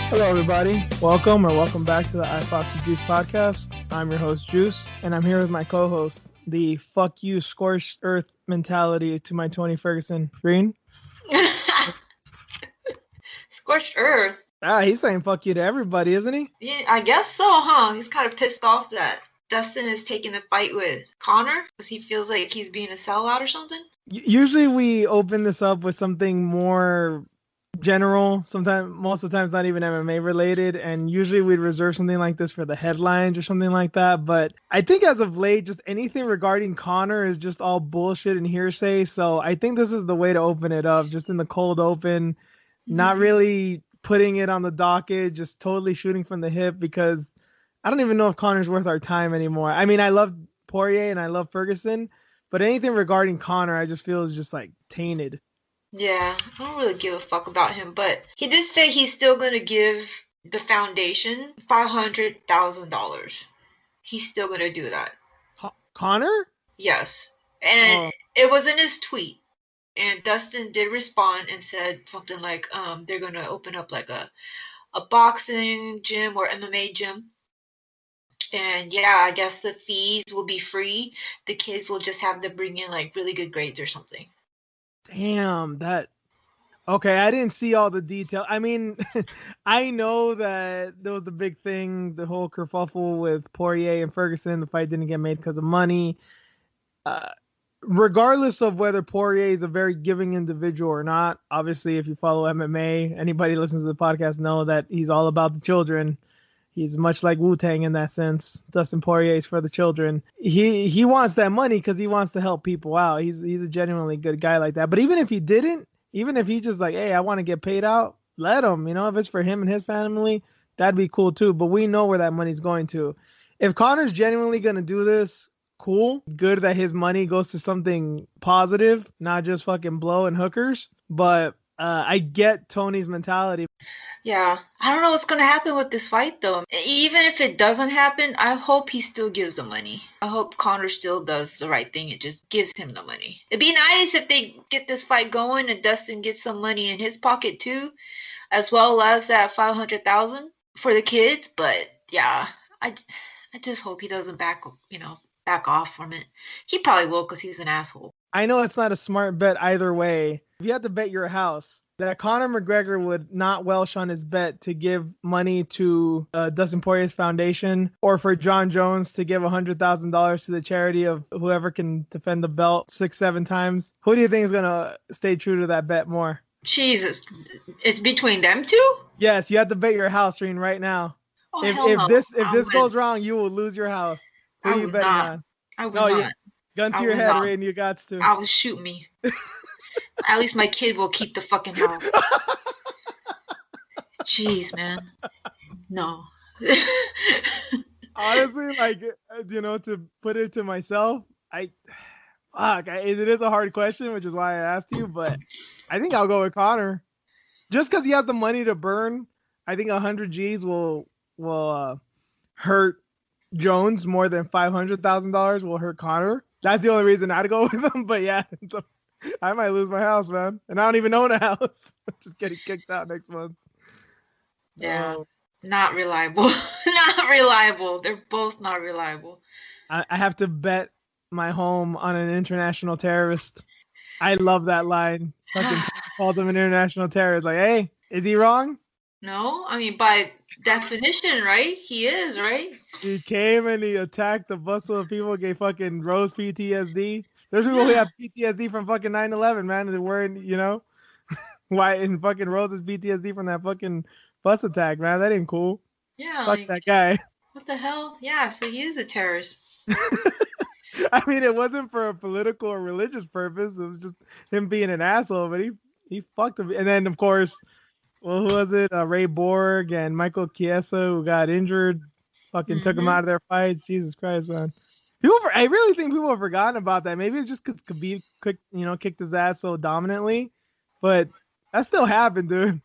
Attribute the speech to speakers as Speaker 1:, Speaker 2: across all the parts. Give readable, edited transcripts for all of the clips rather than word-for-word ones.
Speaker 1: Hello, everybody. Welcome back to the I Fox and Juice podcast. I'm your host, Juice, and I'm here with my co-host, the fuck you scorched earth mentality to my Tony Ferguson, Reen.
Speaker 2: Scorched earth?
Speaker 1: He's saying fuck you to everybody, isn't he?
Speaker 2: Yeah, I guess so, huh? He's kind of pissed off that Dustin is taking the fight with Conor because he feels like he's being a sellout or something.
Speaker 1: Usually we open this up with something more general, most of the times not even MMA related, and usually we'd reserve something like this for the headlines or something like that. But I think as of late, just anything regarding Conor is just all bullshit and hearsay. So I think this is the way to open it up, just in the cold open, not really putting it on the docket, just totally shooting from the hip, because I don't even know if Conor's worth our time anymore. I mean, I love Poirier and I love Ferguson, but anything regarding Conor, I just feel is just like tainted.
Speaker 2: Yeah, I don't really give a fuck about him, but he did say he's still going to give the foundation $500,000. He's still going to do that.
Speaker 1: Conor?
Speaker 2: Yes. And it was in his tweet. And Dustin did respond and said something like, they're going to open up like a boxing gym or MMA gym. And yeah, I guess the fees will be free. The kids will just have to bring in like really good grades or something.
Speaker 1: Damn, okay, I didn't see all the detail. I mean, I know that there was the big thing, the whole kerfuffle with Poirier and Ferguson. The fight didn't get made because of money. Regardless of whether Poirier is a very giving individual or not, obviously, if you follow MMA, anybody who listens to the podcast know that he's all about the children. He's much like Wu-Tang in that sense. Dustin Poirier is for the children. He wants that money because he wants to help people out. He's a genuinely good guy like that. But even if he didn't, even if he just like, hey, I want to get paid out, let him. You know, if it's for him and his family, that'd be cool too. But we know where that money's going to. If Conor's genuinely going to do this, cool. Good that his money goes to something positive, not just fucking blow and hookers. But I get Tony's mentality.
Speaker 2: Yeah, I don't know what's going to happen with this fight, though. Even if it doesn't happen, I hope he still gives the money. I hope Conor still does the right thing and just gives him the money. It'd be nice if they get this fight going and Dustin gets some money in his pocket, too, as well as that $500,000 for the kids. But, yeah, I just hope he doesn't back off from it. He probably will because he's an asshole.
Speaker 1: I know it's not a smart bet either way. If you had to bet your house that Conor McGregor would not welsh on his bet to give money to Dustin Poirier's foundation, or for John Jones to give $100,000 to the charity of whoever can defend the belt 6-7 times, who do you think is going to stay true to that bet more?
Speaker 2: Jesus. It's between them two?
Speaker 1: Yes, you have to bet your house, Reen, right now.
Speaker 2: Oh,
Speaker 1: if this goes wrong, you will lose your house. Who are you betting on?
Speaker 2: I would not.
Speaker 1: Gun to your head, Reen, you got to.
Speaker 2: I will shoot me. At least my kid will keep the fucking house. Jeez, man. No.
Speaker 1: Honestly, like, to put it to myself, it is a hard question, which is why I asked you, but I think I'll go with Conor. Just because you have the money to burn, I think 100 G's will hurt Jones more than $500,000 will hurt Conor. That's the only reason I'd go with him, but yeah. I might lose my house, man. And I don't even own a house. I'm just getting kicked out next month.
Speaker 2: Yeah. Not reliable. Not reliable. They're both not reliable.
Speaker 1: I have to bet my home on an international terrorist. I love that line. Fucking called him an international terrorist. Like, hey, is he wrong?
Speaker 2: No. I mean, by definition, right? He is, right?
Speaker 1: He came and he attacked the bustle of people, gave fucking Rose PTSD. There's people who have PTSD from fucking 9/11, man. And wearing, why in fucking Rose's PTSD from that fucking bus attack, man. That ain't cool.
Speaker 2: Yeah.
Speaker 1: Fuck that guy.
Speaker 2: What the hell? Yeah, so he is a terrorist.
Speaker 1: I mean, it wasn't for a political or religious purpose. It was just him being an asshole, but he fucked him. And then, of course, who was it? Ray Borg and Michael Chiesa, who got injured, fucking took him out of their fights. Jesus Christ, man. I really think people have forgotten about that. Maybe it's just because Khabib kicked his ass so dominantly, but that still happened, dude.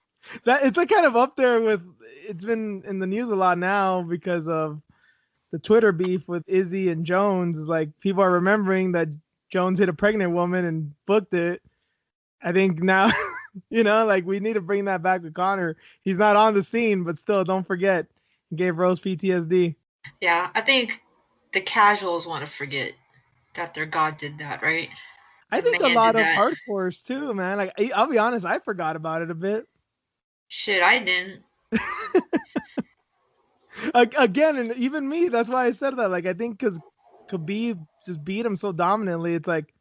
Speaker 1: That it's like kind of up there with. It's been in the news a lot now because of the Twitter beef with Izzy and Jones. Is like people are remembering that Jones hit a pregnant woman and booked it. I think now, like we need to bring that back with Conor. He's not on the scene, but still, don't forget, he gave Rose PTSD.
Speaker 2: Yeah, I think the casuals want to forget that their god did that, right?
Speaker 1: I
Speaker 2: The
Speaker 1: think a
Speaker 2: man
Speaker 1: lot
Speaker 2: did
Speaker 1: of
Speaker 2: that.
Speaker 1: hardcores too, man. Like I'll be honest, I forgot about it a bit.
Speaker 2: Shit, I didn't.
Speaker 1: Again, and even me, that's why I said that. Like I think because Khabib just beat him so dominantly, it's like,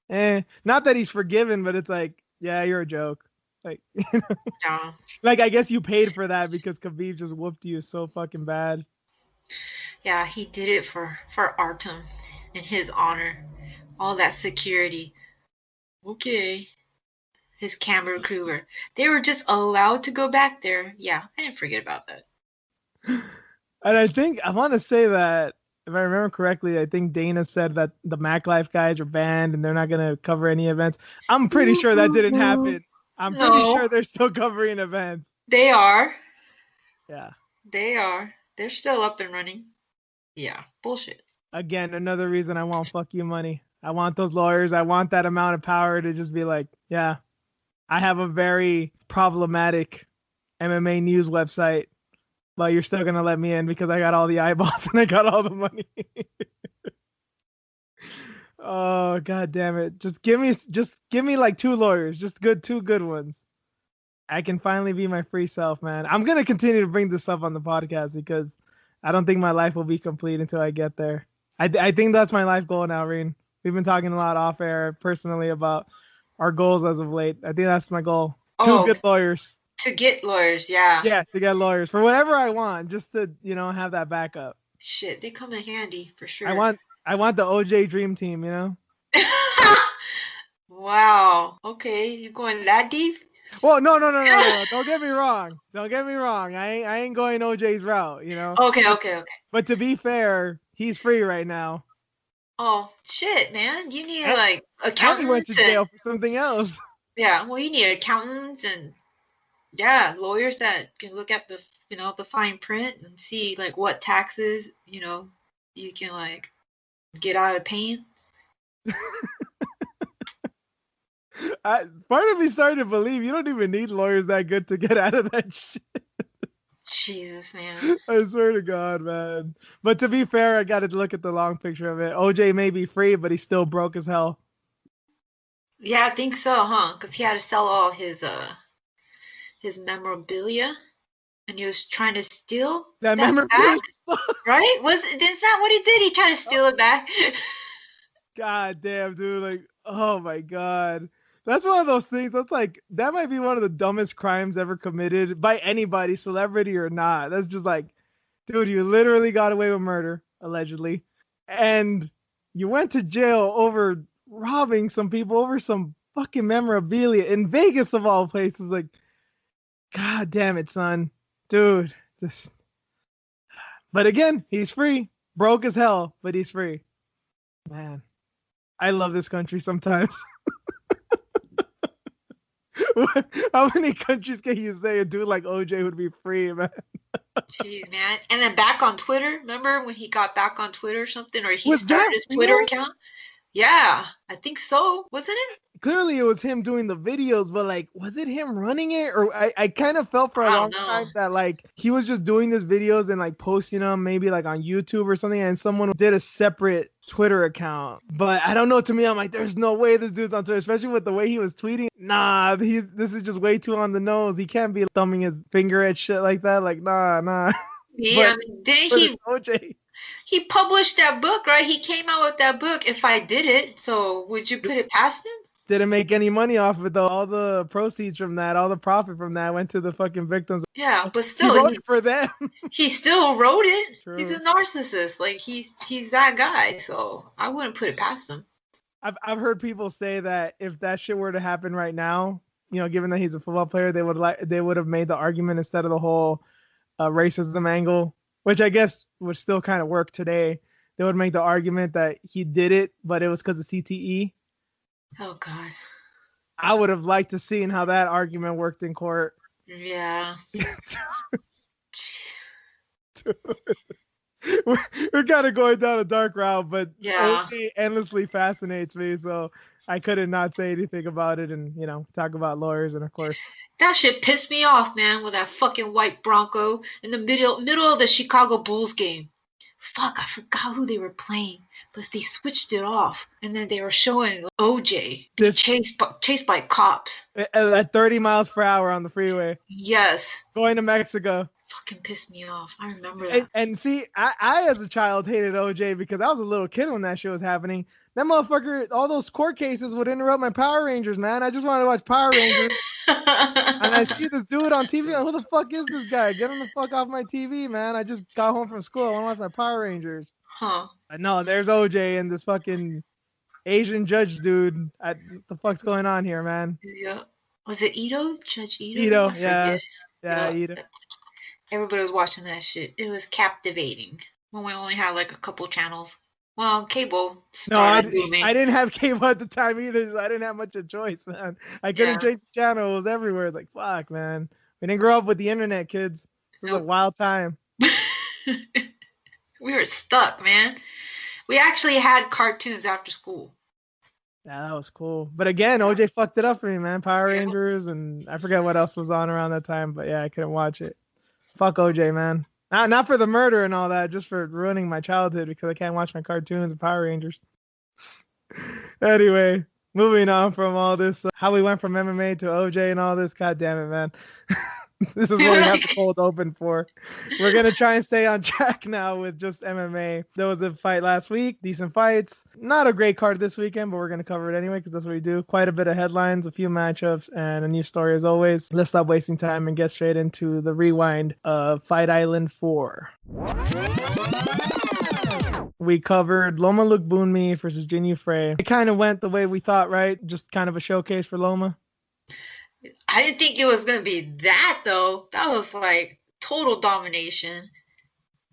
Speaker 1: not that he's forgiven, but it's like, yeah, you're a joke. Like,
Speaker 2: Yeah.
Speaker 1: like I guess you paid for that because Khabib just whooped you so fucking bad.
Speaker 2: Yeah, he did it for Artem in his honor. All that security. Okay. His camera crew they were just allowed to go back there. Yeah, I didn't forget about that.
Speaker 1: And I think I want to say that if I remember correctly, I think Dana said that the Mac Life guys are banned and they're not going to cover any events. I'm pretty sure that didn't happen. I'm pretty
Speaker 2: No,
Speaker 1: sure they're still covering events.
Speaker 2: they are.
Speaker 1: Yeah.
Speaker 2: They are. They're still up and running. Yeah, bullshit.
Speaker 1: Again, another reason I want fuck you money. I want those lawyers. I want that amount of power to just be like, yeah, I have a very problematic MMA news website, but you're still gonna let me in because I got all the eyeballs and I got all the money. Oh god damn it. Just give me like two lawyers, just two good ones. I can finally be my free self, man. I'm gonna continue to bring this up on the podcast because I don't think my life will be complete until I get there. I think that's my life goal now, Reen. We've been talking a lot off air personally about our goals as of late. I think that's my goal. Two good lawyers.
Speaker 2: To get lawyers, yeah.
Speaker 1: Yeah, to get lawyers for whatever I want, just to have that backup.
Speaker 2: Shit, they come in handy for sure.
Speaker 1: I want the OJ dream team,
Speaker 2: Wow. Okay, you going that deep?
Speaker 1: Well, no. Don't get me wrong. I ain't going OJ's route,
Speaker 2: Okay.
Speaker 1: But to be fair, he's free right now.
Speaker 2: Oh shit, man! You need like accountants.
Speaker 1: He went to jail for something else.
Speaker 2: Yeah, well, you need accountants and lawyers that can look at the the fine print and see like what taxes you can like get out of paying.
Speaker 1: Part of me started to believe you don't even need lawyers that good to get out of that shit.
Speaker 2: Jesus, man.
Speaker 1: I swear to God, man. But to be fair, I got to look at the long picture of it. OJ may be free, but he's still broke as hell.
Speaker 2: Yeah, I think so, huh? Because he had to sell all his memorabilia, and he was trying to steal
Speaker 1: that memorabilia
Speaker 2: back, right? Is that what he did? He tried to steal it back.
Speaker 1: God damn, dude! Like, oh my God. That's one of those things. That's like that might be one of the dumbest crimes ever committed by anybody, celebrity or not. That's just like, dude, you literally got away with murder, allegedly, and you went to jail over robbing some people over some fucking memorabilia in Vegas of all places. Like, God damn it, son, dude. Just. But again, he's free, broke as hell, but he's free. Man, I love this country sometimes. How many countries can you say a dude like OJ would be free, man?
Speaker 2: Jeez, man. And then back on Twitter, remember when he got back on Twitter or something, or he started his Twitter account? Yeah, I think so. Wasn't it?
Speaker 1: Clearly it was him doing the videos, but like, was it him running it? Or I kind of felt for a long time that like he was just doing these videos and like posting them maybe like on YouTube or something, and someone did a separate Twitter account. But I don't know, to me, I'm like, there's no way this dude's on Twitter, especially with the way he was tweeting. Nah, this is just way too on the nose. He can't be thumbing his finger at shit like that. Like, nah.
Speaker 2: Yeah, he published that book, right? He came out with that book, If I Did It. So would you put it past him?
Speaker 1: Didn't make any money off of it though. All the proceeds from that, all the profit from that went to the fucking victims.
Speaker 2: Yeah, but still,
Speaker 1: he wrote it for them.
Speaker 2: He still wrote it.
Speaker 1: True.
Speaker 2: He's a narcissist. Like he's that guy. So I wouldn't put it past him.
Speaker 1: I've heard people say that if that shit were to happen right now, given that he's a football player, they would have made the argument instead of the whole racism angle, which I guess would still kind of work today. they would make the argument that he did it, but it was because of CTE.
Speaker 2: Oh God.
Speaker 1: I would have liked to seen how that argument worked in court.
Speaker 2: Yeah.
Speaker 1: we're kind of going down a dark route, but
Speaker 2: yeah,
Speaker 1: OJ endlessly fascinates me, so I couldn't not say anything about it, and talk about lawyers, and of course
Speaker 2: that shit pissed me off, man. With that fucking white Bronco in the middle of the Chicago Bulls game. Fuck, I forgot who they were playing, but they switched it off, and then they were showing OJ being chased by cops
Speaker 1: at 30 miles per hour on the freeway.
Speaker 2: Yes,
Speaker 1: going to Mexico.
Speaker 2: Fucking pissed me off. I remember that.
Speaker 1: And see, I as a child hated OJ because I was a little kid when that shit was happening. That motherfucker, all those court cases would interrupt my Power Rangers, man. I just wanted to watch Power Rangers. And I see this dude on TV. Like, who the fuck is this guy? Get him the fuck off my TV, man. I just got home from school. I want to watch my Power Rangers.
Speaker 2: Huh.
Speaker 1: No, there's OJ and this fucking Asian judge dude. What the fuck's going on here, man?
Speaker 2: Yeah. Was it Ito? Judge Ito?
Speaker 1: Ito, yeah. Yeah, Ito.
Speaker 2: Everybody was watching that shit. It was captivating. When we only had like a couple channels. Well, cable.
Speaker 1: No, I didn't have cable at the time either, so I didn't have much of a choice, man. I couldn't change the channel. It was everywhere. It's like, fuck, man. We didn't grow up with the internet, kids. It was a wild time.
Speaker 2: We were stuck, man. We actually had cartoons after school.
Speaker 1: Yeah, that was cool. But again, OJ fucked it up for me, man. Power Rangers, and I forget what else was on around that time, but yeah, I couldn't watch it. Fuck OJ, man. Not for the murder and all that, just for ruining my childhood because I can't watch my cartoons and Power Rangers. Anyway, moving on from all this, how we went from MMA to OJ and all this. God damn it, man. This is what we have the cold open for. We're going to try and stay on track now with just MMA. There was a fight last week. Decent fights. Not a great card this weekend, but we're going to cover it anyway because that's what we do. Quite a bit of headlines, a few matchups, and a new story as always. Let's stop wasting time and get straight into the rewind of Fight Island 4. We covered Loma Lookboonmee versus Jinyu Frey. It kind of went the way we thought, right? Just kind of a showcase for Loma.
Speaker 2: I didn't think it was going to be that, though. That was like total domination.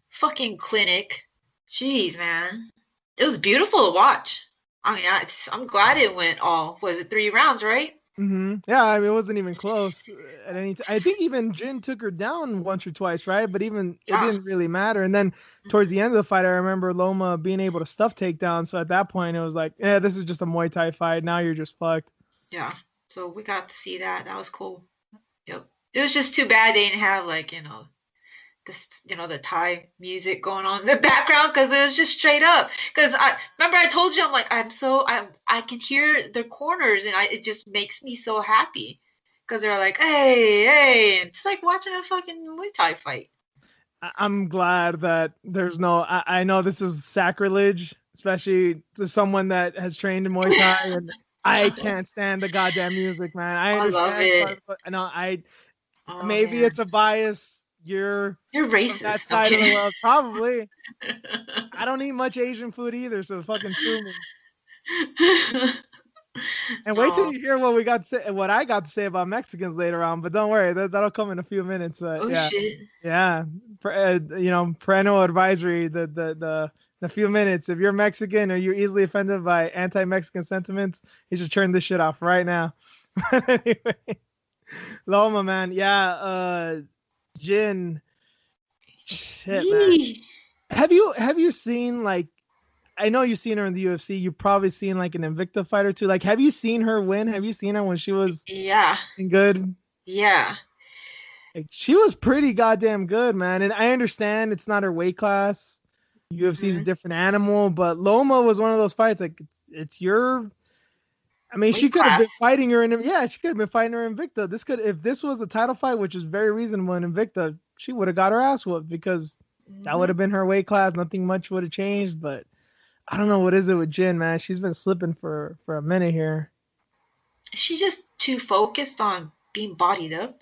Speaker 2: Fucking clinic. Jeez, man. It was beautiful to watch. I mean, I'm glad it went all, was it 3 rounds, right?
Speaker 1: Mm-hmm. Yeah, I mean, it wasn't even close at any time. I think even Jin took her down once or twice, right? But even it didn't really matter. And then towards the end of the fight, I remember Loma being able to stuff takedowns. So at that point, it was like, yeah, this is just a Muay Thai fight. Now you're just fucked.
Speaker 2: Yeah. So we got to see that. That was cool. Yep. It was just too bad they didn't have like, the Thai music going on in the background because it was just straight up. Because I remember I told you I'm like I can hear their corners and it just makes me so happy because they're like hey, it's like watching a fucking Muay Thai fight.
Speaker 1: I'm glad that there's no. I know this is sacrilege, especially to someone that has trained in Muay Thai and. I can't stand the goddamn music, man. I understand.
Speaker 2: I love it.
Speaker 1: Maybe it's a bias. You're
Speaker 2: racist.
Speaker 1: That side of the world, probably. I don't eat much Asian food either, so fucking sue me. And wait till you hear what I got to say about Mexicans later on. But don't worry, that'll come in a few minutes. But
Speaker 2: shit.
Speaker 1: Yeah. Parental advisory. In a few minutes, if you're Mexican or you're easily offended by anti-Mexican sentiments, you should turn this shit off right now. But anyway, Loma, man, Jin, shit, man. Have you seen like? I know you've seen her in the UFC. You've probably seen like an Invicta fight or two. Like, have you seen her win? Have you seen her when she was good?
Speaker 2: Yeah.
Speaker 1: Like, she was pretty goddamn good, man. And I understand it's not her weight class. UFC is a different animal, but Loma was one of those fights. Like it's your. I mean, she could have been fighting her she could have been fighting her Invicta. If this was a title fight, which is very reasonable in Invicta, she would have got her ass whooped because that would have been her weight class. Nothing much would have changed, but I don't know what is it with Jin, man. She's been slipping for a minute here.
Speaker 2: She's just too focused on being bodied up.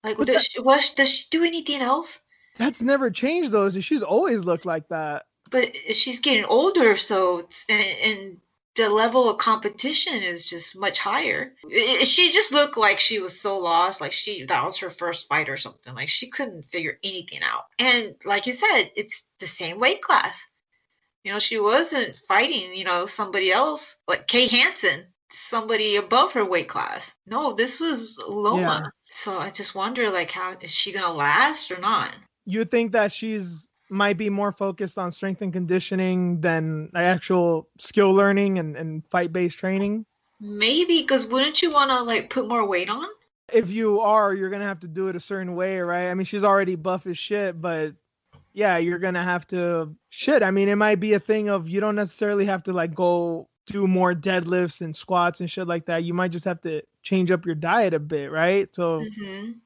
Speaker 2: Like, does she do anything else?
Speaker 1: That's never changed, though. She's always looked like that.
Speaker 2: But she's getting older, so and the level of competition is just much higher. She just looked like she was so lost, like that was her first fight or something. Like she couldn't figure anything out. And like you said, it's the same weight class. She wasn't fighting, somebody else like Kay Hansen, somebody above her weight class. No, this was Loma.
Speaker 1: Yeah.
Speaker 2: So I just wonder, like, how is she gonna last or not?
Speaker 1: You think that she's might be more focused on strength and conditioning than actual skill learning and fight-based training?
Speaker 2: Maybe, because wouldn't you want to like put more weight on?
Speaker 1: If you are, you're gonna have to do it a certain way, right? I mean, she's already buff as shit, but yeah, you're gonna have to I mean, it might be a thing of you don't necessarily have to like go do more deadlifts and squats and shit like that. You might just have to change up your diet a bit, right? So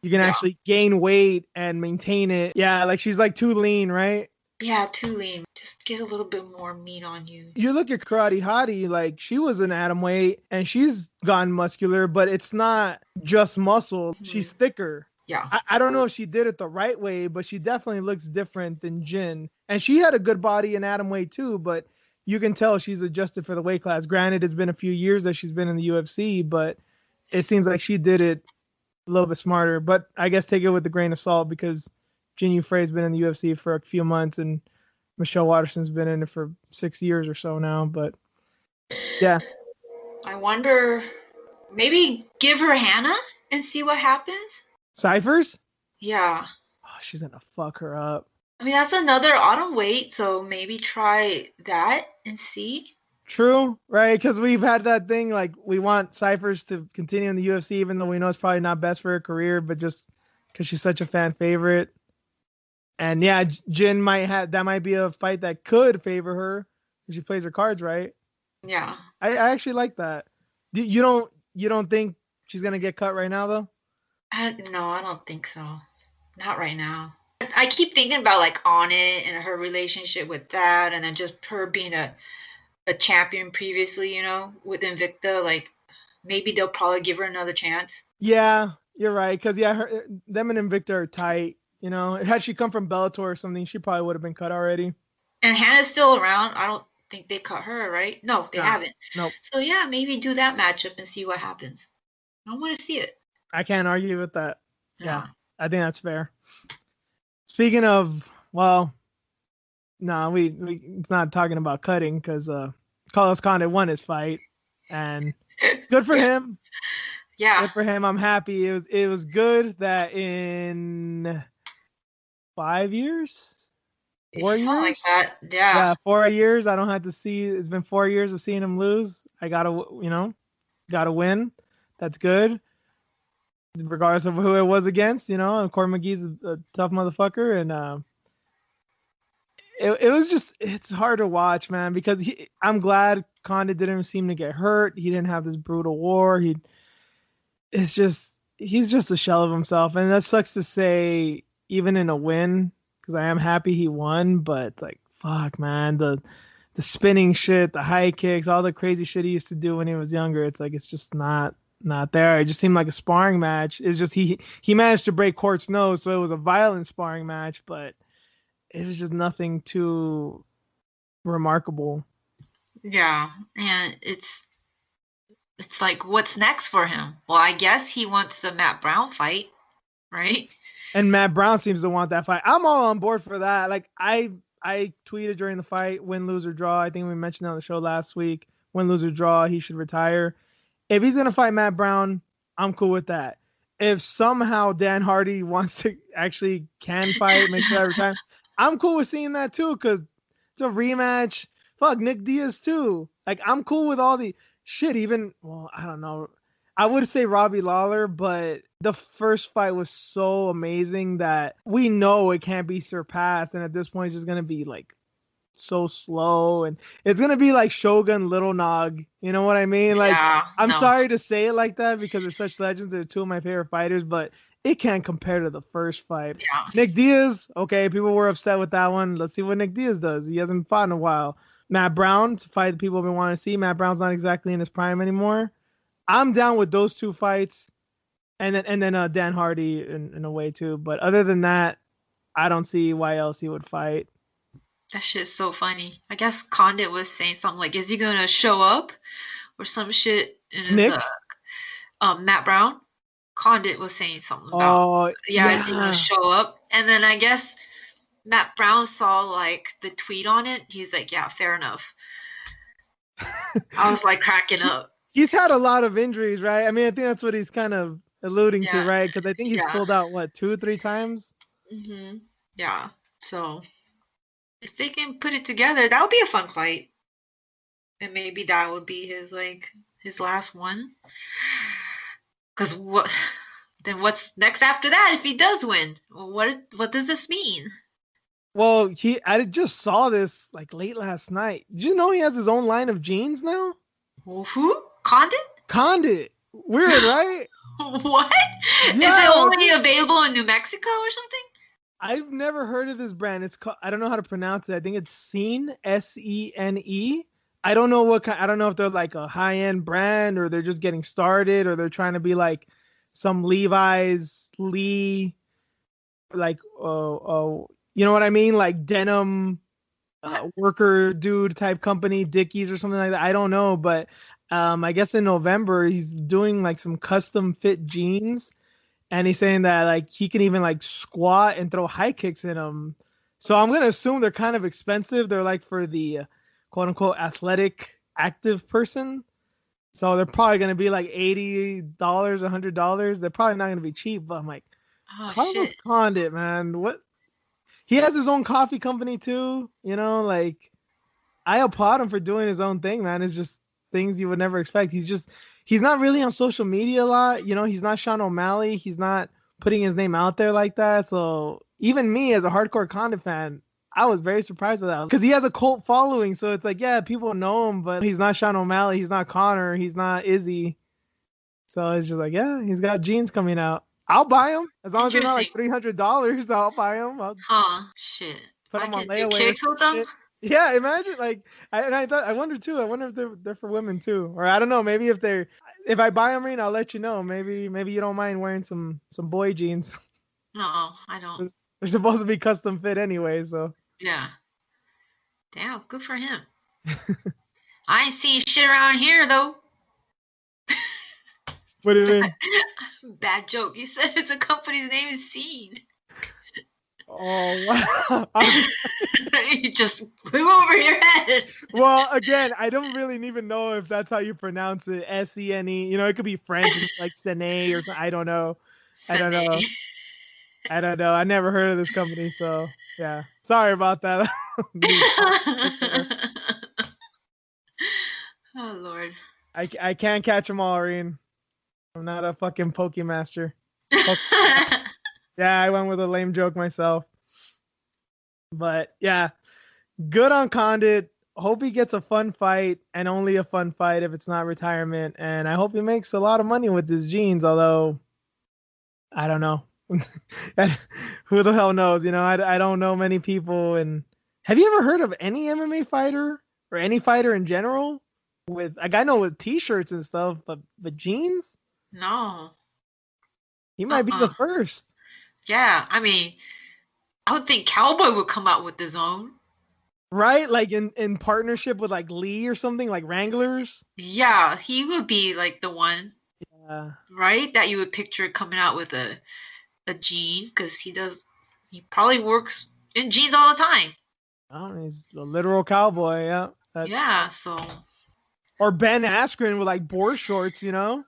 Speaker 1: you can actually gain weight and maintain it. Yeah, like she's like too lean, right?
Speaker 2: Yeah, too lean. Just get a little bit more meat on you.
Speaker 1: You look at Karate Hottie, like she was an atom weight and she's gotten muscular, but it's not just muscle. She's thicker.
Speaker 2: Yeah.
Speaker 1: I don't know if she did it the right way, but she definitely looks different than Jin. And she had a good body in atom weight too, but you can tell she's adjusted for the weight class. Granted, it's been a few years that she's been in the UFC, but it seems like she did it a little bit smarter. But I guess take it with a grain of salt because Jin Yufei's been in the UFC for a few months and Michelle Watterson's been in it for 6 years or so now. But yeah.
Speaker 2: I wonder, maybe give her Hannah and see what happens.
Speaker 1: Cyphers?
Speaker 2: Yeah.
Speaker 1: Oh, she's gonna fuck her up.
Speaker 2: I mean, that's another autumn weight, so maybe try that and see.
Speaker 1: True, right? Because we've had that thing, like, we want Cyphers to continue in the UFC, even though we know it's probably not best for her career, but just because she's such a fan favorite. And yeah, Jin that might be a fight that could favor her if she plays her cards right.
Speaker 2: Yeah.
Speaker 1: I actually like that. You don't think she's gonna get cut right now, though?
Speaker 2: No, I don't think so. Not right now. I keep thinking about like Onnit and her relationship with that, and then just her being a champion previously, with Invicta. Like maybe they'll probably give her another chance.
Speaker 1: Yeah, you're right. Because them and Invicta are tight. Had she come from Bellator or something, she probably would have been cut already.
Speaker 2: And Hannah's still around. I don't think they cut her, right? No, they haven't.
Speaker 1: Nope.
Speaker 2: So yeah, maybe do that matchup and see what happens. I want to see it.
Speaker 1: I can't argue with that. Yeah, I think that's fair. Speaking of, well, no, it's not talking about cutting because Carlos Condit won his fight, and good for him.
Speaker 2: Yeah,
Speaker 1: good for him. I'm happy. It was good that in 5 years, 4 years,
Speaker 2: something like that. Yeah,
Speaker 1: 4 years. I don't have to see. It's been 4 years of seeing him lose. I gotta win. That's good. Regardless of who it was against, Corey McGee's a tough motherfucker, and it was just, it's hard to watch, man, because I'm glad Condit didn't seem to get hurt. He didn't have this brutal war. He's just a shell of himself, and that sucks to say, even in a win, because I am happy he won, but it's like, fuck, man, the spinning shit, the high kicks, all the crazy shit he used to do when he was younger. It's like, it's just not there. It just seemed like a sparring match. It's just he managed to break Court's nose, so it was a violent sparring match, but it was just nothing too remarkable.
Speaker 2: Yeah, and it's like, what's next for him? Well, I guess he wants the Matt Brown fight, right?
Speaker 1: And Matt Brown seems to want that fight. I'm all on board for that. Like I tweeted during the fight, win, lose, or draw. I think we mentioned it on the show last week. Win, lose, or draw, he should retire. If he's gonna fight Matt Brown, I'm cool with that. If somehow Dan Hardy wants to can fight, make sure every time, I'm cool with seeing that too, because it's a rematch. Fuck, Nick Diaz too. Like, I'm cool with all the shit. Even, well, I don't know. I would say Robbie Lawler, but the first fight was so amazing that we know it can't be surpassed. And at this point, it's just gonna be like so slow, and it's gonna be like Shogun Little Nog, you know what I mean? Like, yeah, I'm sorry to say it like that because they're such legends. They're two of my favorite fighters, but it can't compare to the first fight.
Speaker 2: Yeah.
Speaker 1: Nick Diaz, okay, people were upset with that one. Let's see what Nick Diaz does. He hasn't fought in a while. Matt Brown, to fight the people have been wanting to see. Matt Brown's not exactly in his prime anymore. I'm down with those two fights, and then Dan Hardy in a way too. But other than that, I don't see why else he would fight.
Speaker 2: That shit's so funny. I guess Condit was saying something like, "Is he gonna show up?" or some shit. And his
Speaker 1: Nick?
Speaker 2: Matt Brown. Condit was saying something about,
Speaker 1: Oh,
Speaker 2: yeah, is he gonna
Speaker 1: yeah.
Speaker 2: show up? And then I guess Matt Brown saw like the tweet on it. He's like, yeah, fair enough. I was like cracking up.
Speaker 1: He's had a lot of injuries, right? I mean, I think that's what he's kind of alluding to,
Speaker 2: Yeah,
Speaker 1: right? Because I think he's
Speaker 2: yeah,
Speaker 1: pulled out, what, 2 or 3 times?
Speaker 2: yeah. So if they can put it together, that would be a fun fight. And maybe that would be his last one. Cause what's next after that if he does win? What does this mean?
Speaker 1: Well, I just saw this like late last night. Did you know he has his own line of jeans now?
Speaker 2: Who? Condit?
Speaker 1: Condit. Weird, right?
Speaker 2: What?
Speaker 1: Yeah,
Speaker 2: Is it only available in New Mexico or something?
Speaker 1: I've never heard of this brand. It's called, I don't know how to pronounce it. I think it's Scene, Sene. I don't know I don't know if they're like a high-end brand or they're just getting started or they're trying to be like some Levi's, Lee, like you know what I mean? Like denim worker dude type company, Dickies or something like that. I don't know, but I guess in November he's doing like some custom fit jeans, and he's saying that like he can even like squat and throw high kicks in them. So I'm gonna assume they're kind of expensive. They're like for the quote unquote athletic active person. So they're probably gonna be like $80, $100. They're probably not gonna be cheap. But I'm like,
Speaker 2: Oh
Speaker 1: Carlos
Speaker 2: shit.
Speaker 1: Condit, man, what? He has his own coffee company too. You know, like I applaud him for doing his own thing, man. It's just things you would never expect. He's not really on social media a lot. You know, he's not Sean O'Malley. He's not putting his name out there like that. So even me as a hardcore Condit fan, I was very surprised with that because he has a cult following. So it's like, yeah, people know him, but he's not Sean O'Malley. He's not Connor. He's not Izzy. So it's just like, yeah, he's got jeans coming out. I'll buy them as long as they're not like
Speaker 2: Interesting.
Speaker 1: $300. I'll buy them. I'll
Speaker 2: Huh. Shit.
Speaker 1: put
Speaker 2: I
Speaker 1: them on
Speaker 2: can do
Speaker 1: layaway or
Speaker 2: kicks
Speaker 1: some
Speaker 2: with them?
Speaker 1: shit. Yeah, imagine like I wonder too. I wonder if they're for women too, or I don't know. Maybe if I buy them, Reen, I'll let you know. Maybe you don't mind wearing some boy jeans.
Speaker 2: No, I don't.
Speaker 1: They're supposed to be custom fit anyway, so.
Speaker 2: Yeah. Damn, good for him. I ain't seen shit around here though.
Speaker 1: What do you mean?
Speaker 2: Bad joke. You said the company's name is Scene.
Speaker 1: Oh wow.
Speaker 2: You just flew over your head.
Speaker 1: Well, again, I don't really even know if that's how you pronounce it. Sene. You know, it could be French, like Sene or something. I don't know. I don't know. I don't know. I never heard of this company, so yeah. Sorry about that.
Speaker 2: Oh Lord.
Speaker 1: I can't catch them all, Reen. I'm not a fucking Pokemaster. Yeah, I went with a lame joke myself. But yeah, good on Condit. Hope he gets a fun fight and only a fun fight if it's not retirement. And I hope he makes a lot of money with his jeans, although I don't know. Who the hell knows? You know, I don't know many people. And have you ever heard of any MMA fighter or any fighter in general with like I know with t-shirts and stuff, but jeans?
Speaker 2: No.
Speaker 1: He might be the first.
Speaker 2: Yeah, I mean, I would think Cowboy would come out with his own.
Speaker 1: Right? Like in partnership with like Lee or something, like Wranglers.
Speaker 2: Yeah, he would be like the one.
Speaker 1: Yeah.
Speaker 2: Right? That you would picture coming out with a jean because he probably works in jeans all the time.
Speaker 1: Oh, he's a literal cowboy, yeah.
Speaker 2: Yeah, so.
Speaker 1: Or Ben Askren with like board shorts, you know?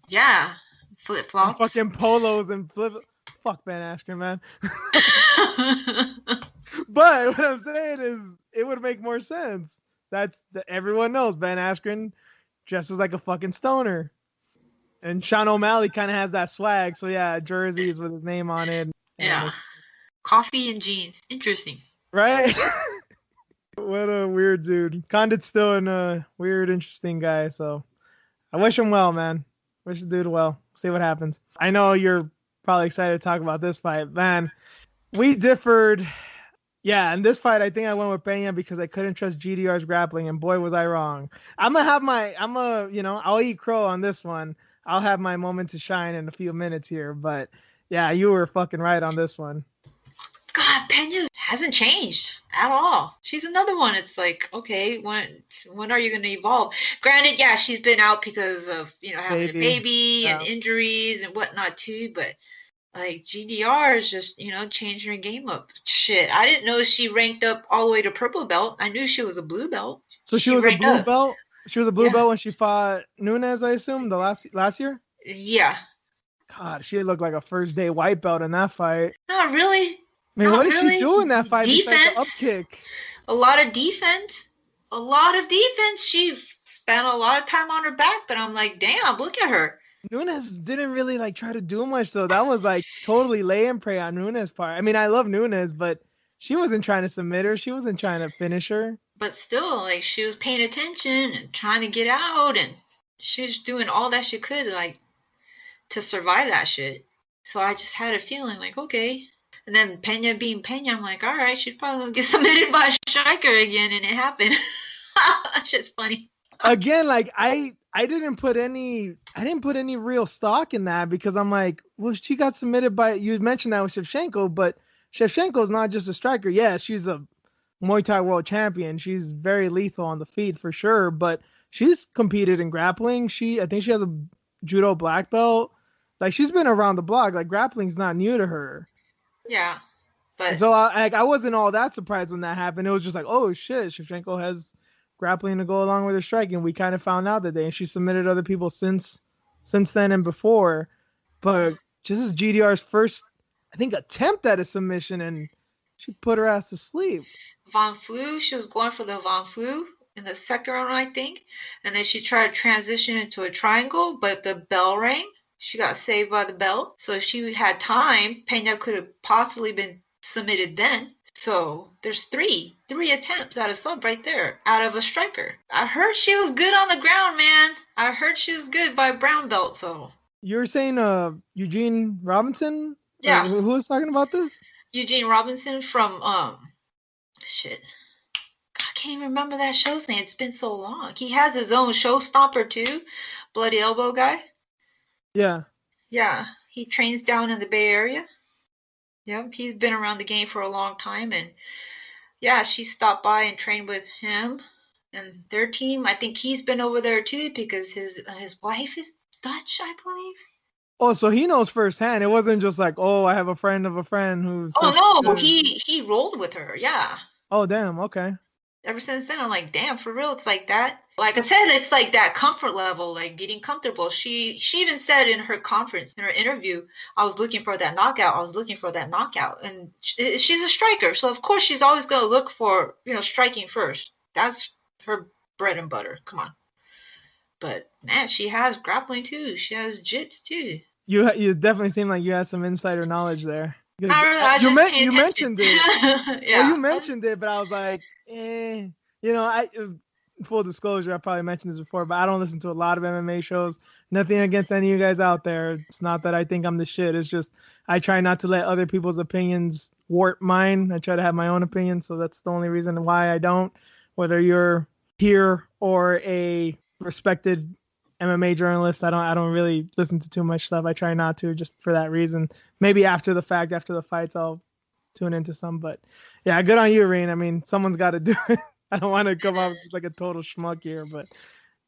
Speaker 2: Yeah, flip flops.
Speaker 1: Fucking polos and fuck Ben Askren, man. But what I'm saying is, it would make more sense. Everyone knows Ben Askren dresses like a fucking stoner, and Sean O'Malley kind of has that swag. So yeah, jerseys with his name on it.
Speaker 2: Yeah, coffee and jeans. Interesting,
Speaker 1: right? What a weird dude. Condit's still a weird, interesting guy. So I wish him well, man. Wish the dude well. See what happens. I know you're probably excited to talk about this fight, man. We differed. Yeah, in this fight, I think I went with Peña because I couldn't trust GDR's grappling, and boy, was I wrong. I'll eat crow on this one. I'll have my moment to shine in a few minutes here, but yeah, you were fucking right on this one.
Speaker 2: God, Peña hasn't changed at all. She's another one. It's like, okay, when are you going to evolve? Granted, yeah, she's been out because of, having a baby and injuries and whatnot too, but like GDR is just, changing her game up. Shit, I didn't know she ranked up all the way to purple belt. I knew she was a blue belt.
Speaker 1: So she was a blue belt? She was a blue belt when she fought Nunes, I assume, the last year?
Speaker 2: Yeah.
Speaker 1: God, she looked like a first day white belt in that fight.
Speaker 2: Not really.
Speaker 1: I mean, what did she do in that fight besides the up kick?
Speaker 2: A lot of defense. She spent a lot of time on her back, but I'm like, damn, look at her.
Speaker 1: Nunes didn't really like try to do much, though. That was like totally lay and pray on Nunes' part. I mean, I love Nunes, but she wasn't trying to submit her. She wasn't trying to finish her.
Speaker 2: But still, like, she was paying attention and trying to get out, and she was doing all that she could, like, to survive that shit. So I just had a feeling like, okay. And then Pena being Pena, I'm like, all right, she's probably gonna get submitted by a striker again, and it happened. That shit's funny.
Speaker 1: Again, like I didn't put any real stock in that because I'm like, well, she got submitted by, you mentioned that with Shevchenko, but Shevchenko's not just a striker. Yeah, she's a Muay Thai world champion. She's very lethal on the feet for sure, but she's competed in grappling. I think she has a judo black belt. Like, she's been around the block. Like, grappling's not new to her.
Speaker 2: Yeah. But
Speaker 1: so I wasn't all that surprised when that happened. It was just like, oh shit, Shevchenko has grappling to go along with her striking. We kind of found out that day, and she submitted other people since then and before. But just as GDR's first, I think, attempt at a submission, and she put her ass to sleep.
Speaker 2: Von Flue, she was going for the Von Flue in the second round, I think. And then she tried to transition into a triangle, but the bell rang. She got saved by the bell. So if she had time, Pena could have possibly been submitted then. So there's three attempts at a sub right there, out of a striker. I heard she was good on the ground, man. I heard she was good by brown belt, so.
Speaker 1: You were saying Eugene Robinson?
Speaker 2: Yeah.
Speaker 1: Who was talking about this?
Speaker 2: Eugene Robinson from, shit. I can't even remember that show's name. It's been so long. He has his own show stomper too. Bloody Elbow guy.
Speaker 1: Yeah.
Speaker 2: Yeah. He trains down in the Bay Area. Yep. He's been around the game for a long time. And yeah, she stopped by and trained with him and their team. I think he's been over there too because his wife is Dutch, I believe.
Speaker 1: Oh, so he knows firsthand. It wasn't just like, oh, I have a friend of a friend who.
Speaker 2: Oh no, he rolled with her. Yeah.
Speaker 1: Oh damn. Okay.
Speaker 2: Ever since then, I'm like, damn, for real, it's like that. Like I said, it's like that comfort level, like getting comfortable. She even said in her conference, in her interview, I was looking for that knockout. And she's a striker, so of course she's always going to look for, striking first. That's her bread and butter. Come on. But man, she has grappling too. She has jits too.
Speaker 1: You definitely seem like you had some insider knowledge there.
Speaker 2: Not really,
Speaker 1: you mentioned it.
Speaker 2: Yeah.
Speaker 1: Well, you mentioned it, but I was like, full disclosure, I probably mentioned this before, but I don't listen to a lot of MMA shows. Nothing against any of you guys out there. It's not that I think I'm the shit. It's just I try not to let other people's opinions warp mine. I try to have my own opinion, so that's the only reason why I don't. Whether you're here or a respected MMA journalist, I don't really listen to too much stuff. I try not to, just for that reason. Maybe after the fights, I'll tune into some. But yeah, good on you, Reen. I mean, someone's got to do it. I don't want to come off just like a total schmuck here, but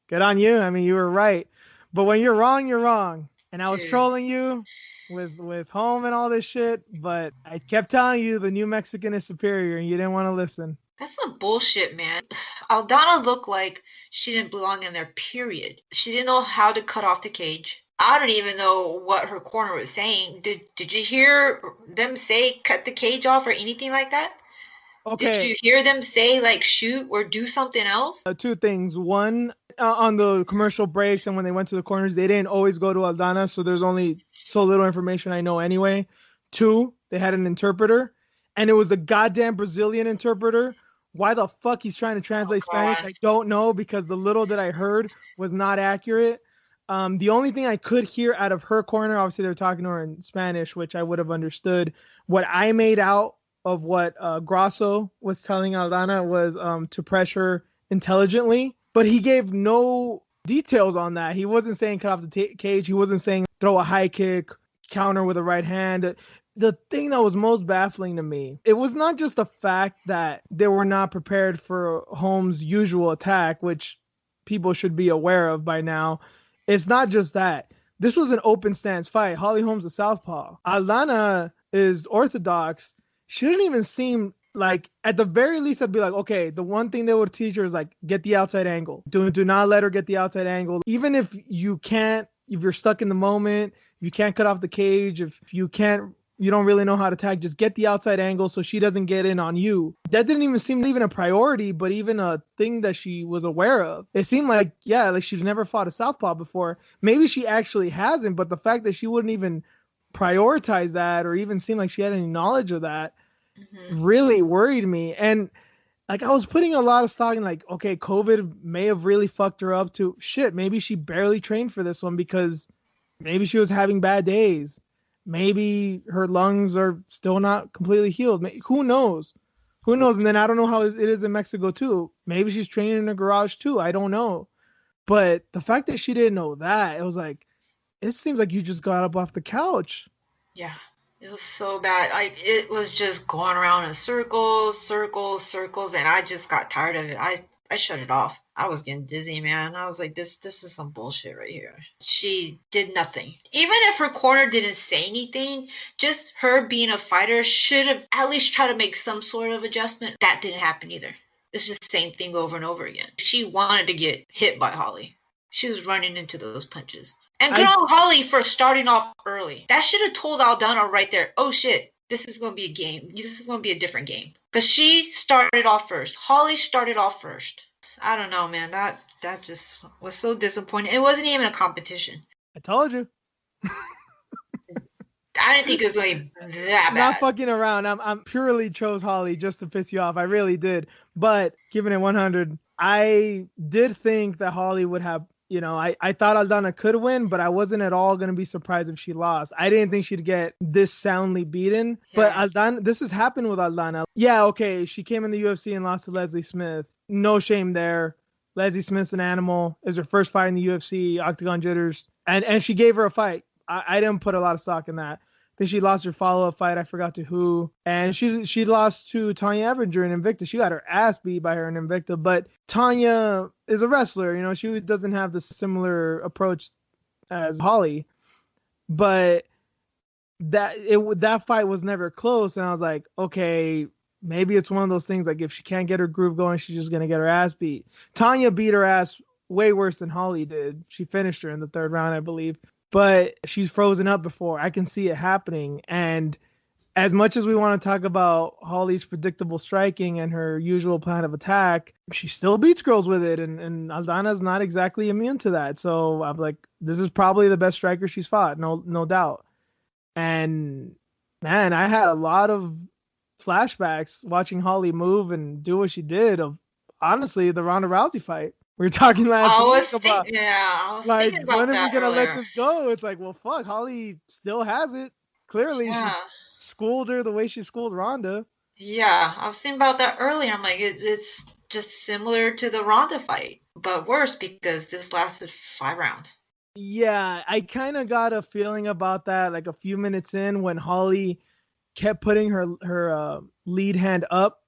Speaker 1: good on you. I mean, you were right. But when you're wrong, you're wrong. And I was trolling you with home and all this shit, but I kept telling you the new Mexican is superior, and you didn't want to listen.
Speaker 2: That's some bullshit, man. Aldana looked like she didn't belong in there, period. She didn't know how to cut off the cage. I don't even know what her corner was saying. Did you hear them say cut the cage off or anything like that? Okay. Did you hear them say like shoot or do something else?
Speaker 1: Two things. One, on the commercial breaks and when they went to the corners, they didn't always go to Aldana, so there's only so little information I know anyway. Two, they had an interpreter, and it was the goddamn Brazilian interpreter. Why the fuck he's trying to translate Spanish, I don't know, because the little that I heard was not accurate. The only thing I could hear out of her corner, obviously they're talking to her in Spanish, which I would have understood. What I made out of what Grasso was telling Aldana was to pressure intelligently, but he gave no details on that. He wasn't saying cut off the cage. He wasn't saying throw a high kick, counter with a right hand. The thing that was most baffling to me, it was not just the fact that they were not prepared for Holmes' usual attack, which people should be aware of by now. It's not just that. This was an open stance fight. Holly Holmes is southpaw. Aldana is orthodox. She didn't even seem like, at the very least, I'd be like, okay, the one thing they would teach her is like, get the outside angle. Do not let her get the outside angle. Even if you can't, if you're stuck in the moment, if you can't cut off the cage, if you don't really know how to tag, just get the outside angle so she doesn't get in on you. That didn't even seem even a priority, but even a thing that she was aware of. It seemed like, yeah, like she's never fought a southpaw before. Maybe she actually hasn't, but the fact that she wouldn't even prioritize that or even seem like she had any knowledge of that really worried me. And like, I was putting a lot of stock in like, okay, COVID may have really fucked her up to shit. Maybe she barely trained for this one because maybe she was having bad days. Maybe her lungs are still not completely healed. Who knows? Who knows? And then I don't know how it is in Mexico too. Maybe she's training in a garage too. I don't know. But the fact that she didn't know that, it was like, it seems like you just got up off the couch.
Speaker 2: Yeah, it was so bad. It was just going around in circles, and I just got tired of it. I shut it off. I was getting dizzy, man. I was like, this is some bullshit right here. She did nothing. Even if her corner didn't say anything, just her being a fighter should have at least tried to make some sort of adjustment. That didn't happen either. It's just the same thing over and over again. She wanted to get hit by Holly. She was running into those punches. And good on Holly for starting off early. That should have told Aldana right there, oh shit, this is going to be a game. This is going to be a different game. Because she started off first. Holly started off first. I don't know, man. That just was so disappointing. It wasn't even a competition.
Speaker 1: I told you.
Speaker 2: I didn't think it was going to be that bad.
Speaker 1: Not fucking around. I'm purely chose Holly just to piss you off. I really did. But giving it 100, I did think that Holly would have, I thought Aldana could win, but I wasn't at all going to be surprised if she lost. I didn't think she'd get this soundly beaten. Yeah. But Aldana, this has happened with Aldana. Yeah, okay, she came in the UFC and lost to Leslie Smith. No shame there. Leslie Smith's an animal. It was her first fight in the UFC, Octagon Jitters. And she gave her a fight. I didn't put a lot of stock in that. Then she lost her follow-up fight. I forgot to who. And she lost to Tanya Evinger in Invicta. She got her ass beat by her in Invicta. But Tanya is a wrestler. She doesn't have the similar approach as Holly. But that fight was never close. And I was like, okay, maybe it's one of those things like if she can't get her groove going, she's just going to get her ass beat. Tanya beat her ass way worse than Holly did. She finished her in the third round, I believe. But she's frozen up before. I can see it happening. And as much as we want to talk about Holly's predictable striking and her usual plan of attack, she still beats girls with it. And Aldana's not exactly immune to that. So I'm like, this is probably the best striker she's fought. No doubt. And man, I had a lot of flashbacks watching Holly move and do what she did of, honestly, the Ronda Rousey fight. We were talking last week about,
Speaker 2: I was thinking about
Speaker 1: when are we going to let
Speaker 2: earlier.
Speaker 1: this go? It's like, well, fuck, Holly still has it. Clearly, She schooled her the way she schooled Ronda.
Speaker 2: Yeah, I was thinking about that earlier. I'm like, it's just similar to the Ronda fight, but worse because this lasted 5 rounds.
Speaker 1: Yeah, I kind of got a feeling about that like a few minutes in when Holly kept putting her lead hand up,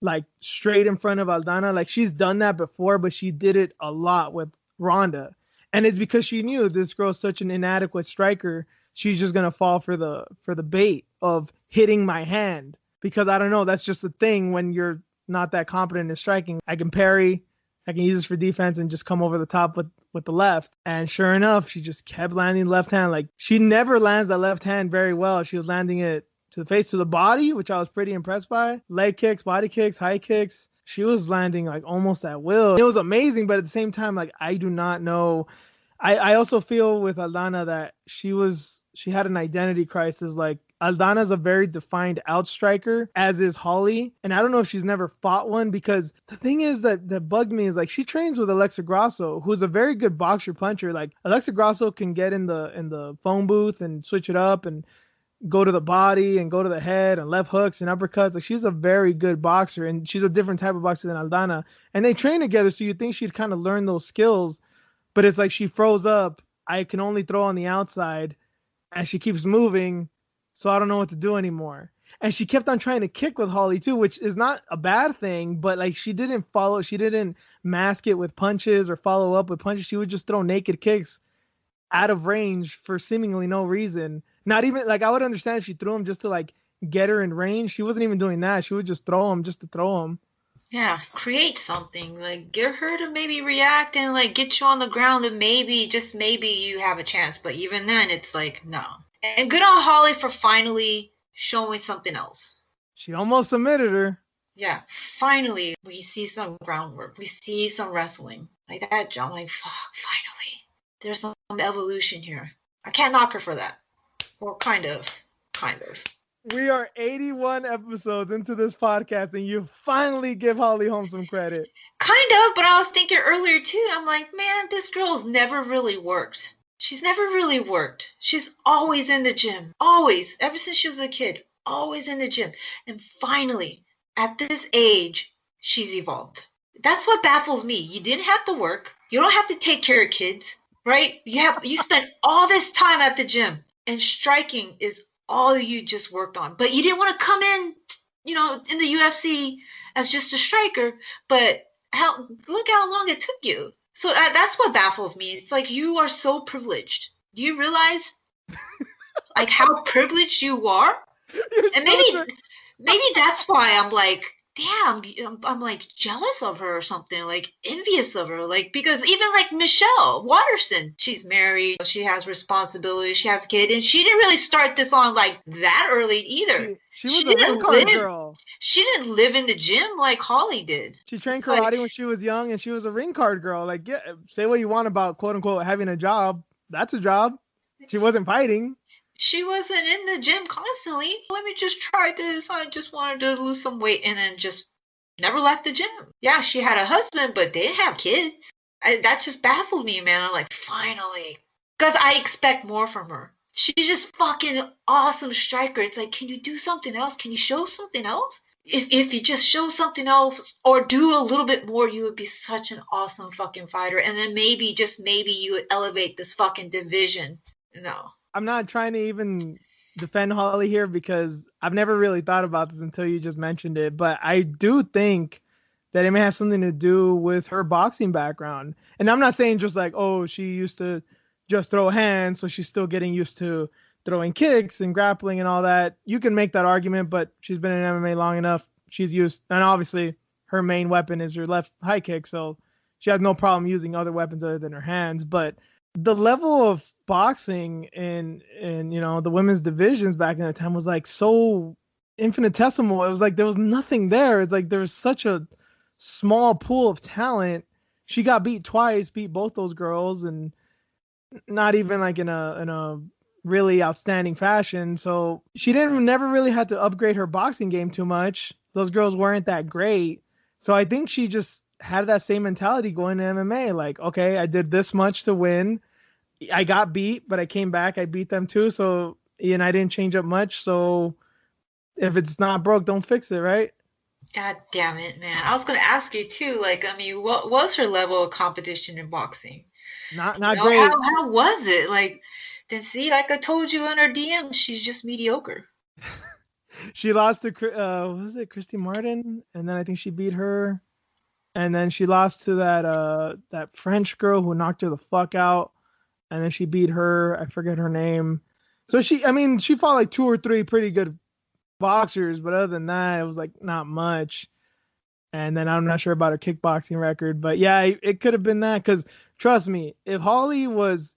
Speaker 1: like straight in front of Aldana. Like she's done that before, but she did it a lot with Ronda. And it's because she knew this girl's such an inadequate striker. She's just going to fall for the bait of hitting my hand. Because I don't know, that's just the thing when you're not that competent in striking. I can parry, I can use this for defense and just come over the top with the left. And sure enough, she just kept landing left hand. Like she never lands that left hand very well. She was landing it to the face, to the body, which I was pretty impressed by. Leg kicks, body kicks, high kicks. She was landing like almost at will. It was amazing, but at the same time, like I do not know. I also feel with Aldana that she had an identity crisis. Like Aldana's a very defined outstriker, as is Holly. And I don't know if she's never fought one, because the thing is that bugged me is like she trains with Alexa Grasso, who's a very good boxer puncher. Like Alexa Grasso can get in the phone booth and switch it up and go to the body and go to the head and left hooks and uppercuts. Like she's a very good boxer, and she's a different type of boxer than Aldana. And they train together, so you'd think she'd kind of learn those skills, but it's like she froze up. I can only throw on the outside. and she keeps moving, so I don't know what to do anymore. And she kept on trying to kick with Holly too, which is not a bad thing, but like she didn't mask it with punches or follow up with punches. She would just throw naked kicks out of range for seemingly no reason. Not even like I would understand if she threw them just to like get her in range. She wasn't even doing that. She would just throw them just to throw them.
Speaker 2: Yeah, create something. Like get her to maybe react and like get you on the ground and maybe, just maybe you have a chance. But even then it's like, no. And good on Holly for finally showing something else.
Speaker 1: She almost submitted her.
Speaker 2: Yeah, finally we see some groundwork. We see some wrestling. Like that, John. Like, fuck, finally. There's some evolution here. I can't knock her for that. Well, kind of.
Speaker 1: We are 81 episodes into this podcast, and you finally give Holly Holm some credit.
Speaker 2: Kind of, but I was thinking earlier too. I'm like, man, this girl's never really worked. She's never really worked. She's always in the gym. Always. Ever since she was a kid. Always in the gym. And finally, at this age, she's evolved. That's what baffles me. You didn't have to work. You don't have to take care of kids, right? You spent all this time at the gym, and striking is all you just worked on. But you didn't want to come in, in the UFC as just a striker. But look how long it took you. So that's what baffles me. It's like you are so privileged. Do you realize like how privileged you are? And maybe that's why I'm like, damn, I'm like jealous of her or something, like envious of her, like, because even like Michelle Watterson, she's married, she has responsibilities, she has a kid, and she didn't really start this on like that early either.
Speaker 1: She was a ring card girl.
Speaker 2: She didn't live in the gym like Holly did.
Speaker 1: She trained karate when she was young, and she was a ring card girl. Like, yeah, say what you want about quote unquote having a job. That's a job. She wasn't fighting.
Speaker 2: She wasn't in the gym constantly. Let me just try this. I just wanted to lose some weight, and then just never left the gym. Yeah, she had a husband, but they didn't have kids. That just baffled me, man. I'm like, finally. Because I expect more from her. She's just fucking awesome striker. It's like, can you do something else? Can you show something else? If you just show something else or do a little bit more, you would be such an awesome fucking fighter. And then maybe, just maybe, you would elevate this fucking division. No.
Speaker 1: I'm not trying to even defend Holly here because I've never really thought about this until you just mentioned it. But I do think that it may have something to do with her boxing background. And I'm not saying just like, oh, she used to just throw hands, so she's still getting used to throwing kicks and grappling and all that. You can make that argument, but she's been in MMA long enough. She's used, and obviously her main weapon is her left high kick, so she has no problem using other weapons other than her hands. But the level of boxing in the women's divisions back in the time was like so infinitesimal. It was like there was nothing there. It's like there was such a small pool of talent. She got beat twice, beat both those girls, and not even like in a really outstanding fashion. So she never really had to upgrade her boxing game too much. Those girls weren't that great. So I think she just had that same mentality going to MMA. Like, okay, I did this much to win. I got beat, but I came back. I beat them too. So, and I didn't change up much. So if it's not broke, don't fix it, right?
Speaker 2: God damn it, man. I was going to ask you too, like, I mean, what was her level of competition in boxing?
Speaker 1: Not great.
Speaker 2: How was it? Like, then see, like I told you in her DM, she's just mediocre.
Speaker 1: She lost to, was it Christy Martin? And then I think she beat her. And then she lost to that French girl who knocked her the fuck out. And then she beat her. I forget her name. So she fought like 2 or 3 pretty good boxers, but other than that, it was like not much. And then I'm not sure about her kickboxing record, but yeah, it could have been that. Because trust me, if Holly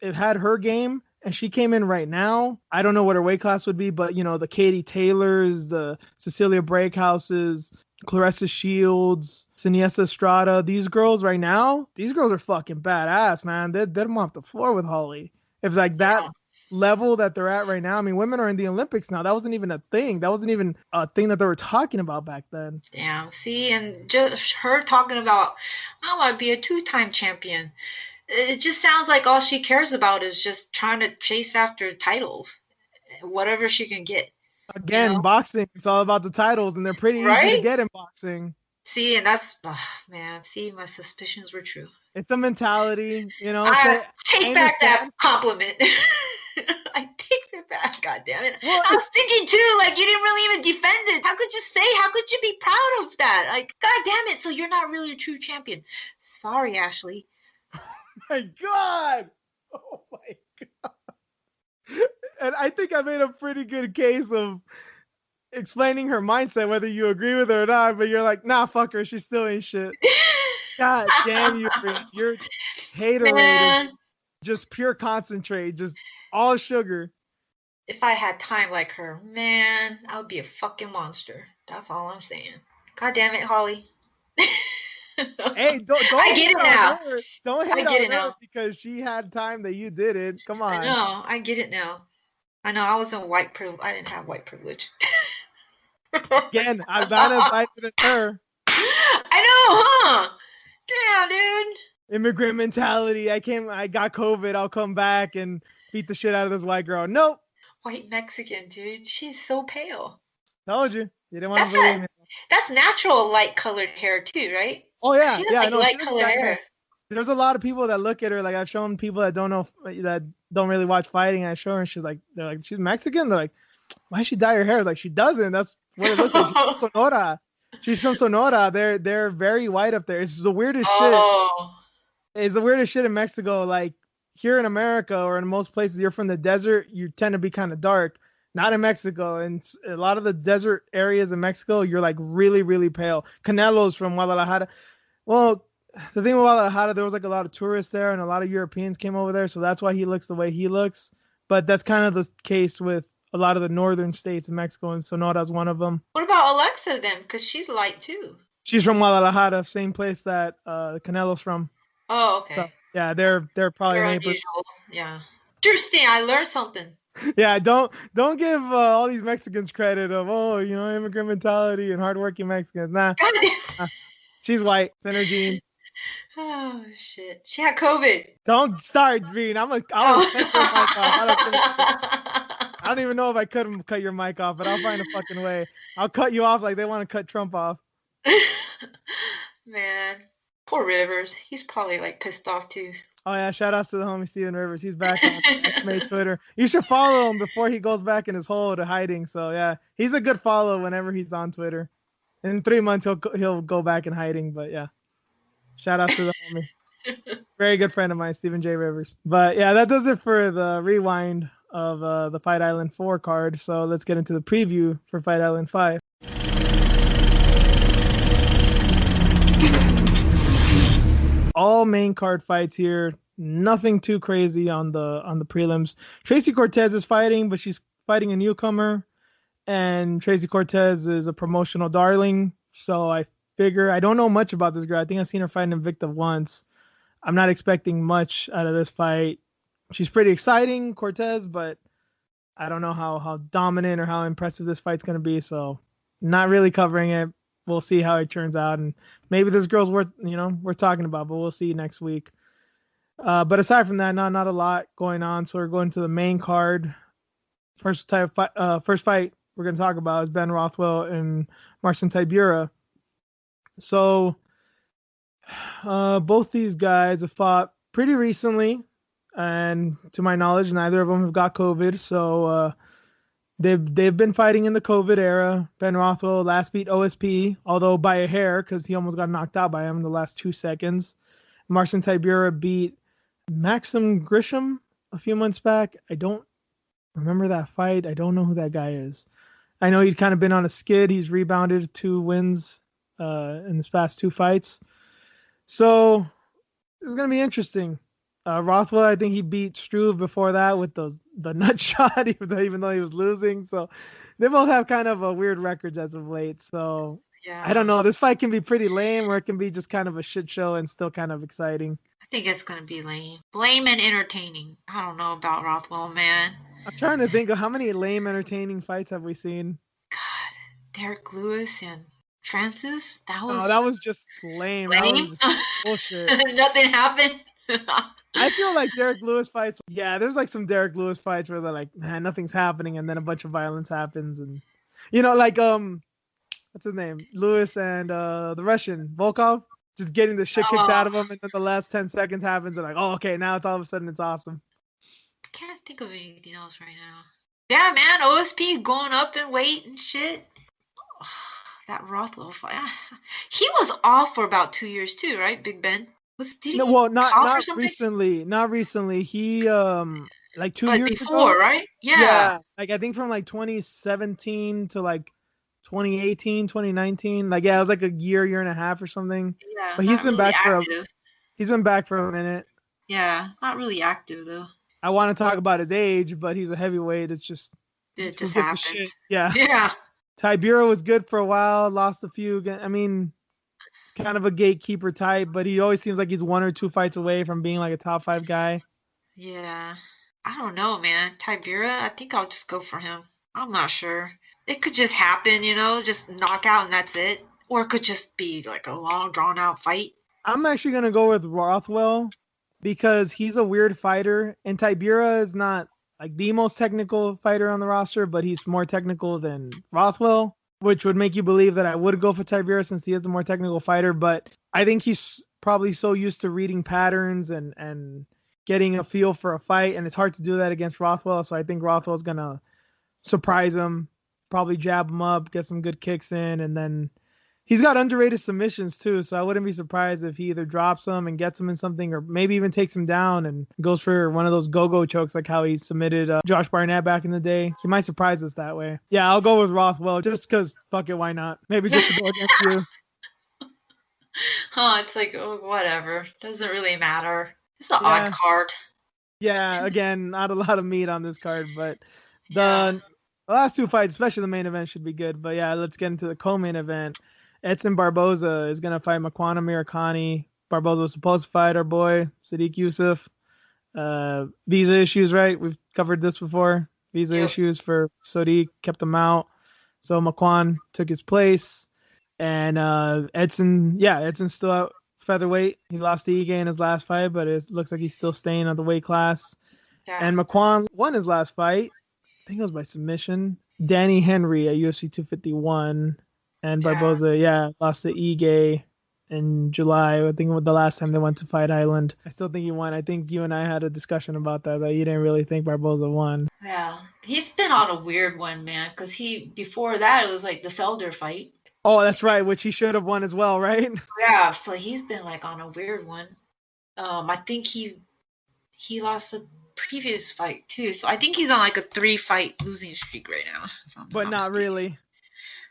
Speaker 1: had her game and she came in right now, I don't know what her weight class would be, but the Katie Taylors, the Cecilia Breakhouses, Clarissa Shields, Siniesa Estrada, these girls right now, these girls are fucking badass, man. They'd them off the floor with Holly. If like that level that they're at right now, I mean, women are in the Olympics now. That wasn't even a thing. That wasn't even a thing that they were talking about back then.
Speaker 2: Damn, see, and just her talking about, I want to be a 2-time champion. It just sounds like all she cares about is just trying to chase after titles, whatever she can get.
Speaker 1: Again, boxing, it's all about the titles, and they're pretty easy to get in boxing.
Speaker 2: See, and that's, man, see, my suspicions were true.
Speaker 1: It's a mentality,
Speaker 2: I take back that compliment. I take it God damn it.
Speaker 1: Well,
Speaker 2: I was thinking too, like, you didn't really even defend it. How could you be proud of that? Like, God damn it. So you're not really a true champion. Sorry, Ashley.
Speaker 1: my God. Oh my God. And I think I made a pretty good case of explaining her mindset, whether you agree with her or not, but you're like, nah, fuck her. She still ain't shit. God damn you, Reen. Your haterade is just pure concentrate, just all sugar.
Speaker 2: If I had time like her, man, I would be a fucking monster. That's all I'm saying. God damn it, Holly.
Speaker 1: Hey, don't
Speaker 2: I
Speaker 1: hate
Speaker 2: get it
Speaker 1: on
Speaker 2: now.
Speaker 1: her. Don't
Speaker 2: I
Speaker 1: hate
Speaker 2: get
Speaker 1: on
Speaker 2: it
Speaker 1: her
Speaker 2: now.
Speaker 1: because she had time that you didn't. Come
Speaker 2: I
Speaker 1: on.
Speaker 2: know. I get it now. I know. I wasn't white privilege. I didn't have white privilege.
Speaker 1: Again, I'm not as light as her.
Speaker 2: I know, huh? Damn, dude.
Speaker 1: Immigrant mentality. I got COVID. I'll come back and beat the shit out of this white girl. Nope.
Speaker 2: White Mexican, dude. She's so pale.
Speaker 1: Told you. You didn't want to believe me.
Speaker 2: That's natural light colored hair too, right?
Speaker 1: Oh yeah,
Speaker 2: She has
Speaker 1: yeah.
Speaker 2: like
Speaker 1: No, she
Speaker 2: light
Speaker 1: looks
Speaker 2: colored hair.
Speaker 1: There's a lot of people that look at her like I've shown people that don't know that don't really watch fighting. I show her and they're like, she's Mexican. They're like, why does she dye her hair? Like she doesn't. That's what it looks like. She's from Sonora. She's from Sonora. They're very white up there. It's the weirdest shit. It's the weirdest shit in Mexico. Like here in America or in most places, you're from the desert, you tend to be kind of dark. Not in Mexico. And a lot of the desert areas in Mexico, you're like really, really pale. Canelo's from Guadalajara. Well, the thing with Guadalajara, there was like a lot of tourists there and a lot of Europeans came over there. So that's why he looks the way he looks. But that's kind of the case with a lot of the northern states in Mexico, and Sonora's one of them.
Speaker 2: What about Alexa then? Because she's light too.
Speaker 1: She's from Guadalajara, same place that Canelo's from.
Speaker 2: Oh, okay.
Speaker 1: So, yeah, they're probably
Speaker 2: They're
Speaker 1: neighbors.
Speaker 2: unusual. Yeah. Interesting. I learned something.
Speaker 1: Yeah, don't give all these Mexicans credit of immigrant mentality and hardworking Mexicans. Nah, she's white. It's in her genes.
Speaker 2: Oh shit! She had COVID.
Speaker 1: Don't start, Reen. I'll cut your mic off. I don't even know if I could cut your mic off, but I'll find a fucking way. I'll cut you off like they want to cut Trump off.
Speaker 2: Man, poor Rivers. He's probably like pissed off too.
Speaker 1: Oh yeah, shout outs to the homie Steven Rivers. He's back on MMA Twitter. You should follow him before he goes back in his hole to hiding. So yeah, he's a good follow whenever he's on Twitter. In 3 months he'll go back in hiding. But yeah, shout out to the homie. Very good friend of mine, Stephen J. Rivers. But yeah, that does it for the rewind of the Fight Island 4 card. So let's get into the preview for Fight Island 5. All main card fights here. Nothing too crazy on the prelims. Tracy Cortez is fighting, but she's fighting a newcomer, and Tracy Cortez is a promotional darling. So I figure I don't know much about this girl. I think I've seen her fight in Invicta once. I'm not expecting much out of this fight. She's pretty exciting, Cortez, but I don't know how dominant or how impressive this fight's going to be. So not really covering it. We'll see how it turns out, and maybe this girl's worth talking about, but we'll see next week. But aside from that, not a lot going on. So we're going to the main card. First fight we're going to talk about is Ben Rothwell and Marcin Tybura. So both these guys have fought pretty recently, and to my knowledge, neither of them have got COVID. So they've been fighting in the COVID era. Ben Rothwell last beat OSP, although by a hair because he almost got knocked out by him in the last 2 seconds. Marcin Tybura beat Maxim Grisham a few months back. I don't remember that fight. I don't know who that guy is. I know he'd kind of been on a skid. He's rebounded 2 wins in his past 2 fights. So this is going to be interesting. Rothwell, I think he beat Struve before that with the nut shot, even though he was losing. So they both have kind of a weird records as of late. So yeah. I don't know. This fight can be pretty lame, or it can be just kind of a shit show and still kind of exciting.
Speaker 2: I think it's going to be lame. Lame and entertaining. I don't know about Rothwell, man.
Speaker 1: I'm trying to think of how many lame, entertaining fights have we seen?
Speaker 2: God, Derek Lewis and Francis? That
Speaker 1: was just lame. That was just bullshit.
Speaker 2: Nothing happened.
Speaker 1: I feel like Derek Lewis fights. Yeah, there's like some Derek Lewis fights where they're like, man, nothing's happening, and then a bunch of violence happens, and like what's his name, Lewis and the Russian Volkov, just getting the shit kicked out of him, and then the last 10 seconds happens, and like, oh, okay, now it's all of a sudden it's awesome.
Speaker 2: I can't think of anything else right now. Yeah, man, OSP going up in weight and shit. That Rothwell fight. He was off for about 2 years too, right? Big Ben. Did
Speaker 1: No,
Speaker 2: he
Speaker 1: well,
Speaker 2: cough or
Speaker 1: not
Speaker 2: something?
Speaker 1: recently. Not recently. He like two
Speaker 2: But
Speaker 1: years ago.
Speaker 2: before, right? Yeah.
Speaker 1: Yeah, like I think from like 2017 to like 2018, 2019. Like yeah, it was like a year and a half or something.
Speaker 2: Yeah,
Speaker 1: But
Speaker 2: not really active.
Speaker 1: he's been back for a minute.
Speaker 2: Yeah, not really active though.
Speaker 1: I want to talk about his age, but he's a heavyweight. It's just
Speaker 2: It
Speaker 1: who
Speaker 2: just
Speaker 1: gives a
Speaker 2: happened.
Speaker 1: shit. Yeah.
Speaker 2: Yeah.
Speaker 1: Tybura was good for a while, lost a few. I mean, it's kind of a gatekeeper type, but he always seems like he's one or two fights away from being like a top 5 guy.
Speaker 2: Yeah. I don't know, man. Tibera, I think I'll just go for him. I'm not sure. It could just happen, just knockout and that's it. Or it could just be like a long, drawn out fight.
Speaker 1: I'm actually gonna go with Rothwell because he's a weird fighter, and Tybura is not like the most technical fighter on the roster, but he's more technical than Rothwell, which would make you believe that I would go for Tybura since he is the more technical fighter. But I think he's probably so used to reading patterns and getting a feel for a fight, and it's hard to do that against Rothwell. So I think Rothwell's gonna surprise him, probably jab him up, get some good kicks in, and then he's got underrated submissions too, so I wouldn't be surprised if he either drops him and gets him in something, or maybe even takes him down and goes for one of those go-go chokes like how he submitted Josh Barnett back in the day. He might surprise us that way. Yeah, I'll go with Rothwell just because, fuck it, why not? Maybe just to go against you.
Speaker 2: It's like, oh, whatever. Doesn't really matter. It's an odd card.
Speaker 1: Yeah, again, not a lot of meat on this card, but the last two fights, especially the main event, should be good. But yeah, let's get into the co-main event. Edson Barboza is going to fight Makwan Amirkhani. Barboza was supposed to fight our boy, Sadiq Yusuf. Visa issues, right? We've covered this before. Visa issues for Sadiq, kept him out. So Makwan took his place. And Edson's still out featherweight. He lost to Ige in his last fight, but it looks like he's still staying at the weight class. Yeah. And Makwan won his last fight. I think it was by submission. Danny Henry at UFC 251. And Barboza, lost to Ige in July. I think the last time they went to Fight Island. I still think he won. I think you and I had a discussion about that you didn't really think Barboza won.
Speaker 2: Yeah. He's been on a weird one, man, because before that, it was like the Felder fight.
Speaker 1: Oh, that's right, which he should have won as well, right?
Speaker 2: Yeah, so he's been like on a weird one. I think he lost the previous fight too. So I think he's on like a 3-fight losing streak right now.
Speaker 1: But not really.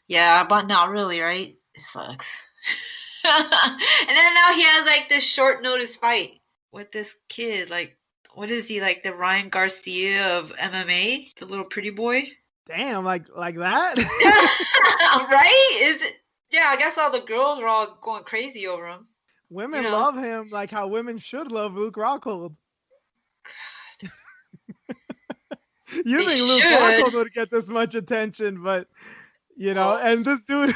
Speaker 2: Yeah, but not really, right? It sucks. And then now he has like this short notice fight with this kid. Like, what is he, like the Ryan Garcia of MMA? The little pretty boy?
Speaker 1: Damn, like that?
Speaker 2: Right? Is it? Yeah, I guess all the girls are all going crazy over him.
Speaker 1: Women love him like how women should love Luke Rockhold. You think Luke Rockhold would get this much attention, but and this dude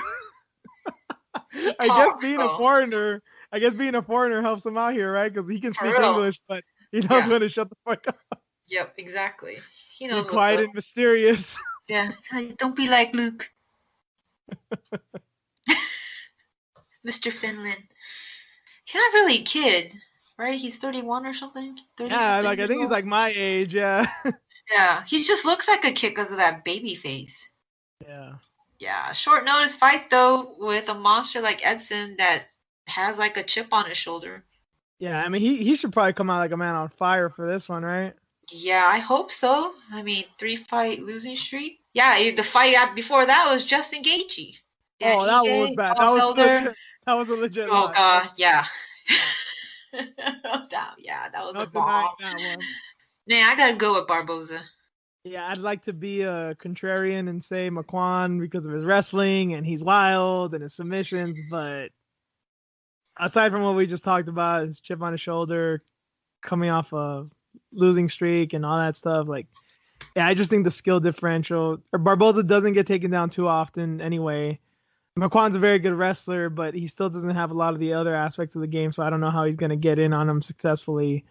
Speaker 1: I guess being a foreigner helps him out here, right? Because he can speak English, but he knows when to shut the fuck up.
Speaker 2: Yep, exactly. He knows.
Speaker 1: He's quiet and mysterious.
Speaker 2: Yeah, don't be like Luke. Mr. Finland. He's not really a kid, right? He's 31 or something. 30
Speaker 1: yeah, like I think he's like my age, yeah.
Speaker 2: Yeah, he just looks like a kid because of that baby face.
Speaker 1: Yeah.
Speaker 2: Yeah, short notice fight though with a monster like Edson that has like a chip on his shoulder.
Speaker 1: Yeah, I mean he should probably come out like a man on fire for this one, right?
Speaker 2: Yeah, I hope so. I mean, 3-fight losing streak. Yeah, the fight before that was Justin Gaethje.
Speaker 1: Oh, that one was bad. That was a legit.
Speaker 2: Oh lie. God, yeah. That was a bomb. That one. Man, I gotta go with Barboza.
Speaker 1: Yeah, I'd like to be a contrarian and say Makwan because of his wrestling and he's wild and his submissions, but aside from what we just talked about, his chip on his shoulder, coming off a losing streak and all that stuff, like, yeah, I just think the skill differential, Barboza doesn't get taken down too often anyway. Makwan's a very good wrestler, but he still doesn't have a lot of the other aspects of the game, so I don't know how he's going to get in on him successfully.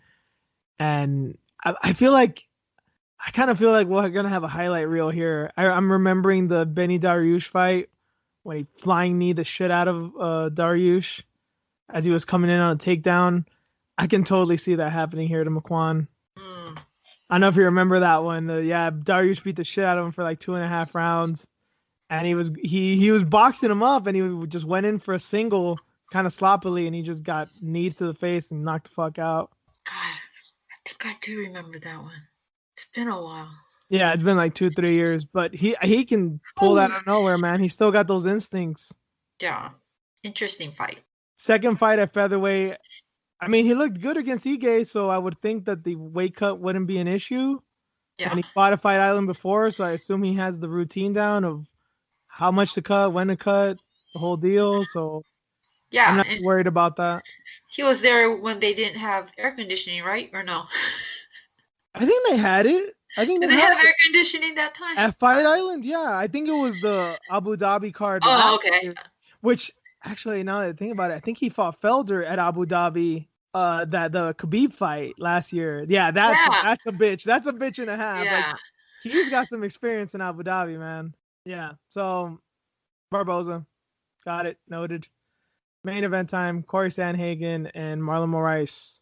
Speaker 1: And I kind of feel like we're going to have a highlight reel here. I'm remembering the Benny Dariush fight when he flying kneed the shit out of Dariush as he was coming in on a takedown. I can totally see that happening here to Makwan. I don't know if you remember that one. Yeah, Dariush beat the shit out of him for like 2.5 rounds, and he was boxing him up, and he just went in for a single, kind of sloppily, and he just got kneed to the face and knocked the fuck out.
Speaker 2: God, I think I do remember that one. It's been a while.
Speaker 1: Yeah, it's been like 2-3 years, but he can pull that out of nowhere, man. He's still got those instincts.
Speaker 2: Yeah, interesting fight.
Speaker 1: Second fight at featherweight. I mean, he looked good against Ige, so I would think that the weight cut wouldn't be an issue.
Speaker 2: Yeah.
Speaker 1: And he fought at Fight Island before, so I assume he has the routine down of how much to cut, when to cut, the whole deal. So
Speaker 2: Yeah,
Speaker 1: I'm not too worried about that.
Speaker 2: He was there when they didn't have air conditioning, right? Or no?
Speaker 1: I think they had it. I think
Speaker 2: Did they have air conditioning that time?
Speaker 1: At Fight Island, yeah. I think it was the Abu Dhabi card.
Speaker 2: Oh, okay.
Speaker 1: Year, which actually, now that I think about it, I think he fought Felder at Abu Dhabi. That the Khabib fight last year. Yeah, that's a bitch. That's a bitch and a half.
Speaker 2: Yeah.
Speaker 1: Like, he's got some experience in Abu Dhabi, man. Yeah. So Barboza, got it, noted. Main event time: Corey Sandhagen and Marlon Moraes.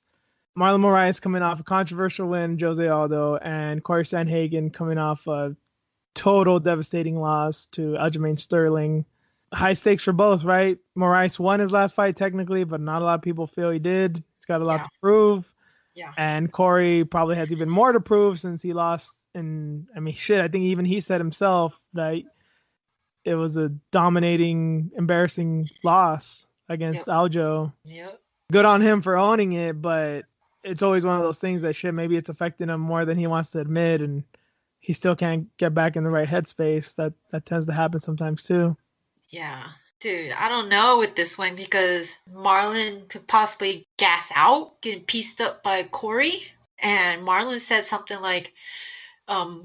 Speaker 1: Marlon Moraes coming off a controversial win, Jose Aldo, and Corey Sandhagen coming off a total devastating loss to Aljamain Sterling. High stakes for both, right? Moraes won his last fight technically, but not a lot of people feel he did. He's got a lot to prove.
Speaker 2: Yeah.
Speaker 1: And Corey probably has even more to prove since he lost. And I mean, shit, I think even he said himself that it was a dominating, embarrassing loss against Aljo.
Speaker 2: Yep.
Speaker 1: Good on him for owning it, but it's always one of those things that shit, maybe it's affecting him more than he wants to admit, and he still can't get back in the right headspace. That tends to happen sometimes too.
Speaker 2: Yeah. Dude, I don't know with this one because Marlon could possibly gas out, getting pieced up by Corey. And Marlon said something like,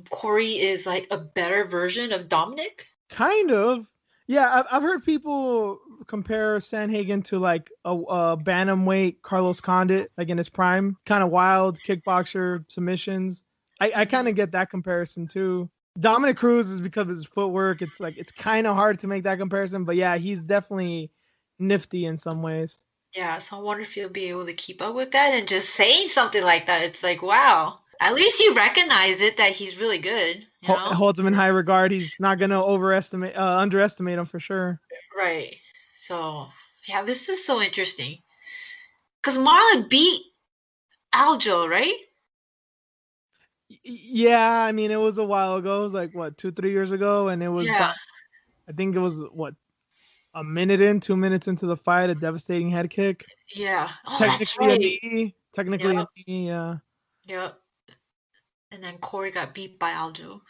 Speaker 2: Corey is like a better version of Dominic.
Speaker 1: Kind of. Yeah, I've heard people compare Sandhagen to like a bantamweight Carlos Condit, like in his prime. Kind of wild kickboxer, submissions. I kind of get that comparison too. Dominic Cruz is because of his footwork. It's like it's kind of hard to make that comparison, but yeah, he's definitely nifty in some ways.
Speaker 2: Yeah, so I wonder if he'll be able to keep up with that and just saying something like that. It's like, wow, at least you recognize it that he's really good. You know?
Speaker 1: Holds him in high regard. He's not gonna underestimate him for sure.
Speaker 2: Right. So yeah, this is so interesting because Marlon beat Aljo, right?
Speaker 1: Yeah, I mean, it was a while ago. It was like, what, 2-3 years ago? And it was, I think it was, what, 2 minutes into the fight, a devastating head kick.
Speaker 2: Yeah. Oh,
Speaker 1: technically
Speaker 2: that's right.
Speaker 1: a knee. Technically a knee, yeah.
Speaker 2: Yep. And then Corey got beat by Aljo.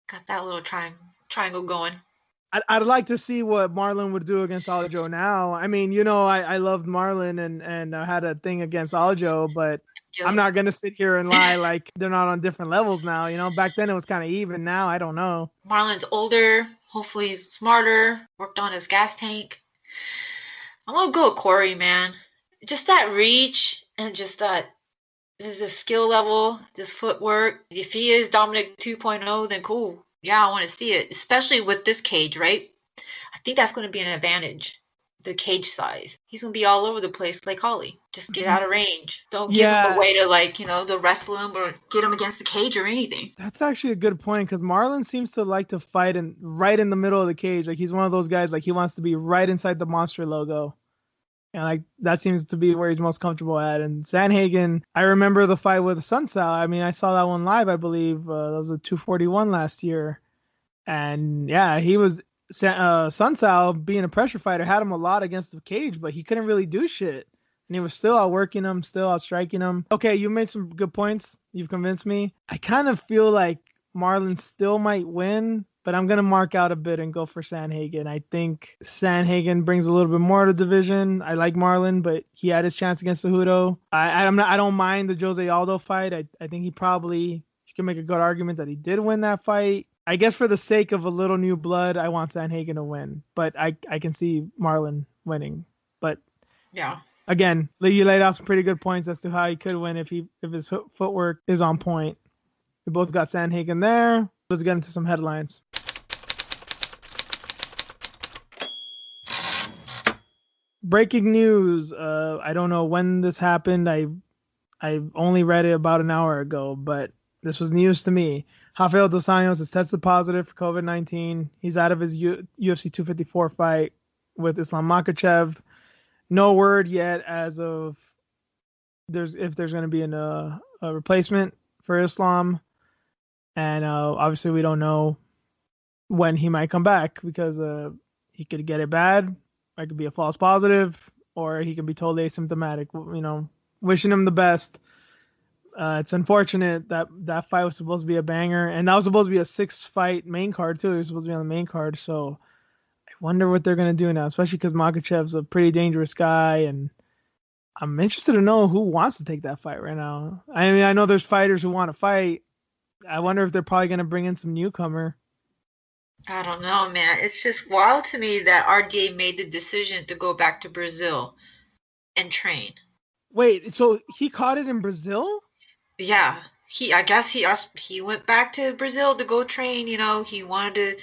Speaker 2: Got that little triangle going.
Speaker 1: I'd like to see what Marlon would do against Aljo now. I mean, you know, I loved Marlon and I had a thing against Aljo, but I'm not going to sit here and lie like they're not on different levels now. You know, back then it was kind of even. Now, I don't know.
Speaker 2: Marlon's older. Hopefully he's smarter. Worked on his gas tank. I'm going to go with Corey, man. Just that reach and just that the skill level, this footwork. If he is Dominic 2.0, then cool. Yeah, I want to see it, especially with this cage, right? I think that's going to be an advantage, the cage size. He's going to be all over the place like Holly. Just get out of range. Don't give him a way to, like, you know, to wrestle him or get him against the cage or anything.
Speaker 1: That's actually a good point because Marlon seems to like to fight right in the middle of the cage. Like, he's one of those guys, like, he wants to be right inside the monster logo. And, like, that seems to be where he's most comfortable at. And Sandhagen, I remember the fight with Sunsao. I mean, I saw that one live, I believe. That was a 241 last year. And, yeah, he was Sunsao, being a pressure fighter, had him a lot against the cage, but he couldn't really do shit. And he was still outworking him, still outstriking him. Okay, you made some good points. You've convinced me. I kind of feel like Marlon still might win, but I'm going to mark out a bit and go for Sandhagen. I think Sandhagen brings a little bit more to the division. I like Marlon, but he had his chance against Cejudo. I don't mind the Jose Aldo fight. I think you can make a good argument that he did win that fight. I guess for the sake of a little new blood, I want Sandhagen to win, but I can see Marlon winning. But
Speaker 2: yeah,
Speaker 1: again, you laid out some pretty good points as to how he could win if his footwork is on point. We both got Sandhagen there. Let's get into some headlines. Breaking news. I don't know when this happened. I I only read it about an hour ago, but this was news to me. Rafael Dos Anjos has tested positive for COVID-19. He's out of his UFC 254 fight with Islam Makhachev. No word yet as of if there's going to be a replacement for Islam, and obviously we don't know when he might come back because he could get it bad, it could be a false positive, or he could be totally asymptomatic. Wishing him the best. It's unfortunate that fight was supposed to be a banger, and that was supposed to be a 6-fight main card too. He was supposed to be on the main card, so I wonder what they're gonna do now, especially because Makhachev's a pretty dangerous guy, and I'm interested to know who wants to take that fight right now. I mean, I know there's fighters who want to fight. I wonder if they're probably gonna bring in some newcomer.
Speaker 2: I don't know, man. It's just wild to me that RDA made the decision to go back to Brazil and train.
Speaker 1: Wait, so he caught it in Brazil?
Speaker 2: Yeah, I guess he went back to Brazil to go train. He wanted to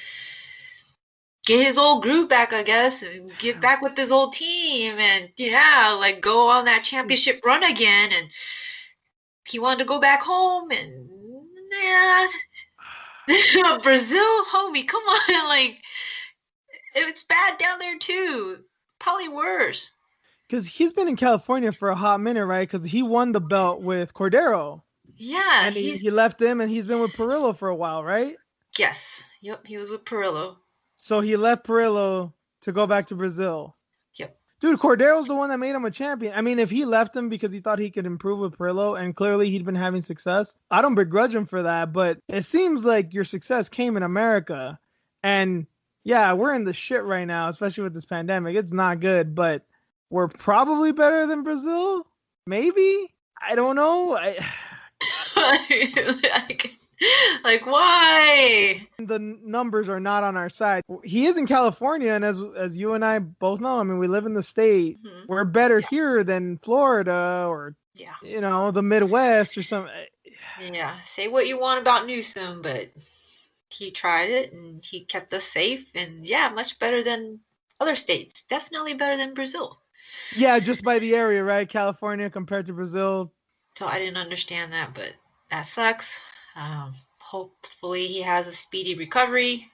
Speaker 2: get his old groove back, I guess, and get back with his old team, and like go on that championship run again. And he wanted to go back home, and Brazil, homie, come on, like it's bad down there too. Probably worse.
Speaker 1: Because he's been in California for a hot minute, right? Because he won the belt with Cordero.
Speaker 2: Yeah.
Speaker 1: And he left him, and he's been with Perillo for a while, right?
Speaker 2: Yes. Yep, he was with Perillo.
Speaker 1: So he left Perillo to go back to Brazil.
Speaker 2: Yep.
Speaker 1: Dude, Cordero's the one that made him a champion. I mean, if he left him because he thought he could improve with Perillo, and clearly he'd been having success, I don't begrudge him for that, but it seems like your success came in America. And yeah, we're in the shit right now, especially with this pandemic. It's not good, but we're probably better than Brazil. Maybe. I don't know.
Speaker 2: Like why?
Speaker 1: The numbers are not on our side. He is in California, and as you and I both know, I mean, we live in the state. Mm-hmm. We're better here than Florida or the Midwest or something.
Speaker 2: Yeah, say what you want about Newsom, but he tried it and he kept us safe, and much better than other states. Definitely better than Brazil.
Speaker 1: Yeah, just by the area, right? California compared to Brazil.
Speaker 2: So I didn't understand that, but that sucks. Hopefully he has a speedy recovery.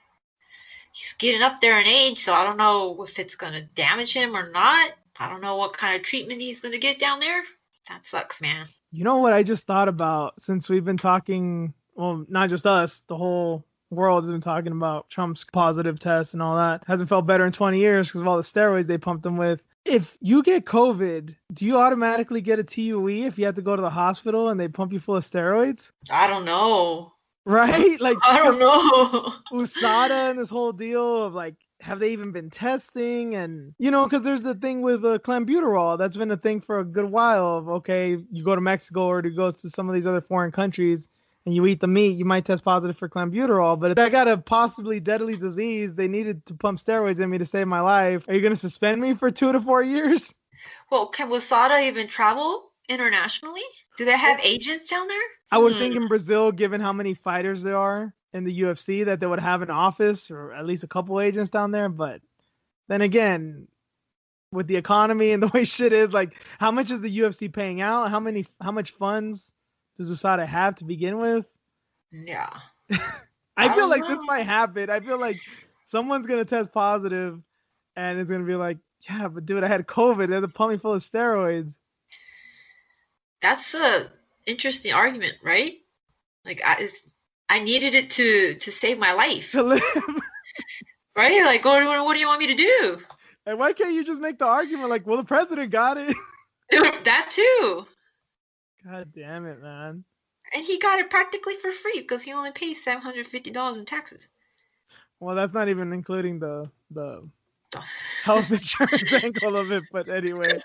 Speaker 2: He's getting up there in age, so I don't know if it's going to damage him or not. I don't know what kind of treatment he's going to get down there. That sucks, man.
Speaker 1: You know what I just thought about since we've been talking, well, not just us, the whole world has been talking about Trump's positive tests and all that. Hasn't felt better in 20 years because of all the steroids they pumped him with. If you get COVID, do you automatically get a TUE if you have to go to the hospital and they pump you full of steroids?
Speaker 2: I don't know.
Speaker 1: Right? Like
Speaker 2: I don't know.
Speaker 1: USADA and this whole deal of like, have they even been testing? And, because there's the thing with clenbuterol. That's been a thing for a good while of, okay, you go to Mexico or to go to some of these other foreign countries and you eat the meat, you might test positive for clenbuterol. But if I got a possibly deadly disease, they needed to pump steroids in me to save my life. Are you going to suspend me for 2 to 4 years?
Speaker 2: Well, can USADA even travel internationally? Do they have agents down there?
Speaker 1: I would think in Brazil, given how many fighters there are in the UFC, that they would have an office or at least a couple agents down there. But then again, with the economy and the way shit is, like, how much is the UFC paying out? How much funds does USADA have to begin with?
Speaker 2: Yeah.
Speaker 1: I feel like this might happen. I feel like someone's going to test positive and it's going to be like, yeah, but dude, I had COVID. They had to pump me full of steroids.
Speaker 2: That's a interesting argument, right? Like, I needed it to save my life.
Speaker 1: To live.
Speaker 2: Right? Like, what do you want me to do?
Speaker 1: And why can't you just make the argument like, well, the president got it?
Speaker 2: That too.
Speaker 1: God damn it, man.
Speaker 2: And he got it practically for free because he only pays $750 in taxes.
Speaker 1: Well, that's not even including the health insurance angle of it, but anyway.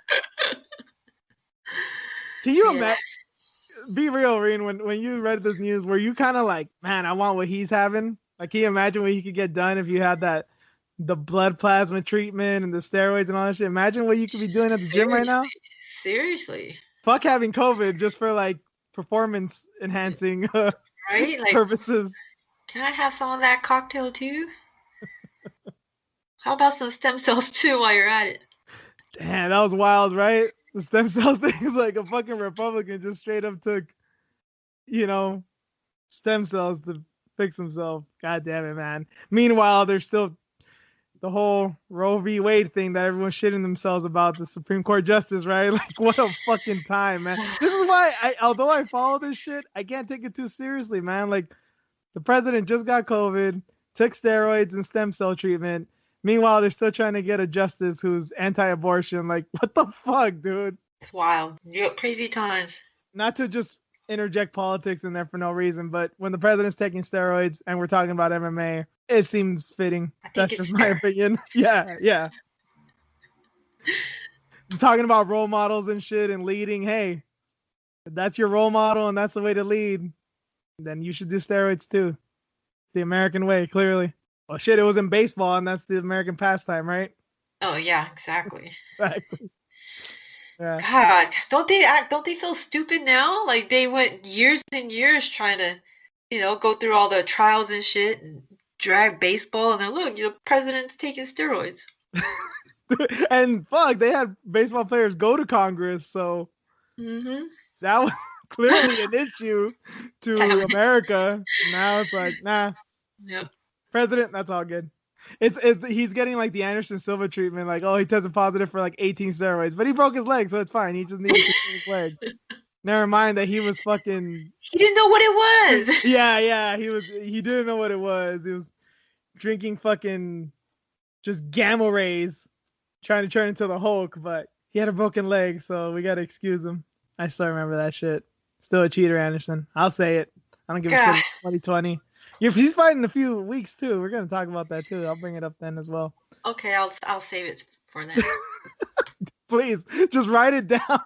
Speaker 1: Can you imagine? Be real, Reen, when you read this news, were you kind of like, man, I want what he's having? Like, can you imagine what he could get done if you had the blood plasma treatment and the steroids and all that shit? Imagine what you could be doing at the gym right now.
Speaker 2: Seriously.
Speaker 1: Fuck having COVID just for like performance enhancing
Speaker 2: right? Like,
Speaker 1: purposes.
Speaker 2: Can I have some of that cocktail too? How about some stem cells too while you're at it?
Speaker 1: Damn, that was wild, right? The stem cell thing is like a fucking Republican just straight up took, stem cells to fix himself. God damn it, man. Meanwhile, there's still the whole Roe v. Wade thing that everyone's shitting themselves about, the Supreme Court justice, right? Like, what a fucking time, man. This is why although I follow this shit, I can't take it too seriously, man. Like, the president just got COVID, took steroids and stem cell treatment. Meanwhile, they're still trying to get a justice who's anti-abortion. Like, what the fuck, dude?
Speaker 2: It's wild. Crazy times.
Speaker 1: Not to just interject politics in there for no reason, but when the president's taking steroids and we're talking about MMA, it seems fitting. That's just my opinion. Yeah. Just talking about role models and shit and leading. Hey, if that's your role model and that's the way to lead, then you should do steroids too. The American way, clearly. Well, shit, it was in baseball and that's the American pastime, right?
Speaker 2: Oh yeah, exactly.
Speaker 1: Exactly. Yeah.
Speaker 2: God, don't they feel stupid now? Like they went years and years trying to, go through all the trials and shit and drag baseball, and then look, the president's taking steroids.
Speaker 1: And fuck, they had baseball players go to Congress, so that was clearly an issue to America. Now it's like, nah.
Speaker 2: Yep.
Speaker 1: President, that's all good. It's he's getting like the Anderson Silva treatment, like, oh, he tested positive for like 18 steroids, but he broke his leg, so it's fine. He just needed to clean his leg. Never mind that he was fucking.
Speaker 2: He didn't know what it was.
Speaker 1: Yeah. He didn't know what it was. He was drinking fucking just gamma rays, trying to turn into the Hulk, but he had a broken leg, so we gotta excuse him. I still remember that shit. Still a cheater, Anderson. I'll say it. I don't give a shit. 2020. He's fighting in a few weeks too. We're gonna talk about that too. I'll bring it up then as well.
Speaker 2: Okay, I'll save it for then.
Speaker 1: Please, just write it down.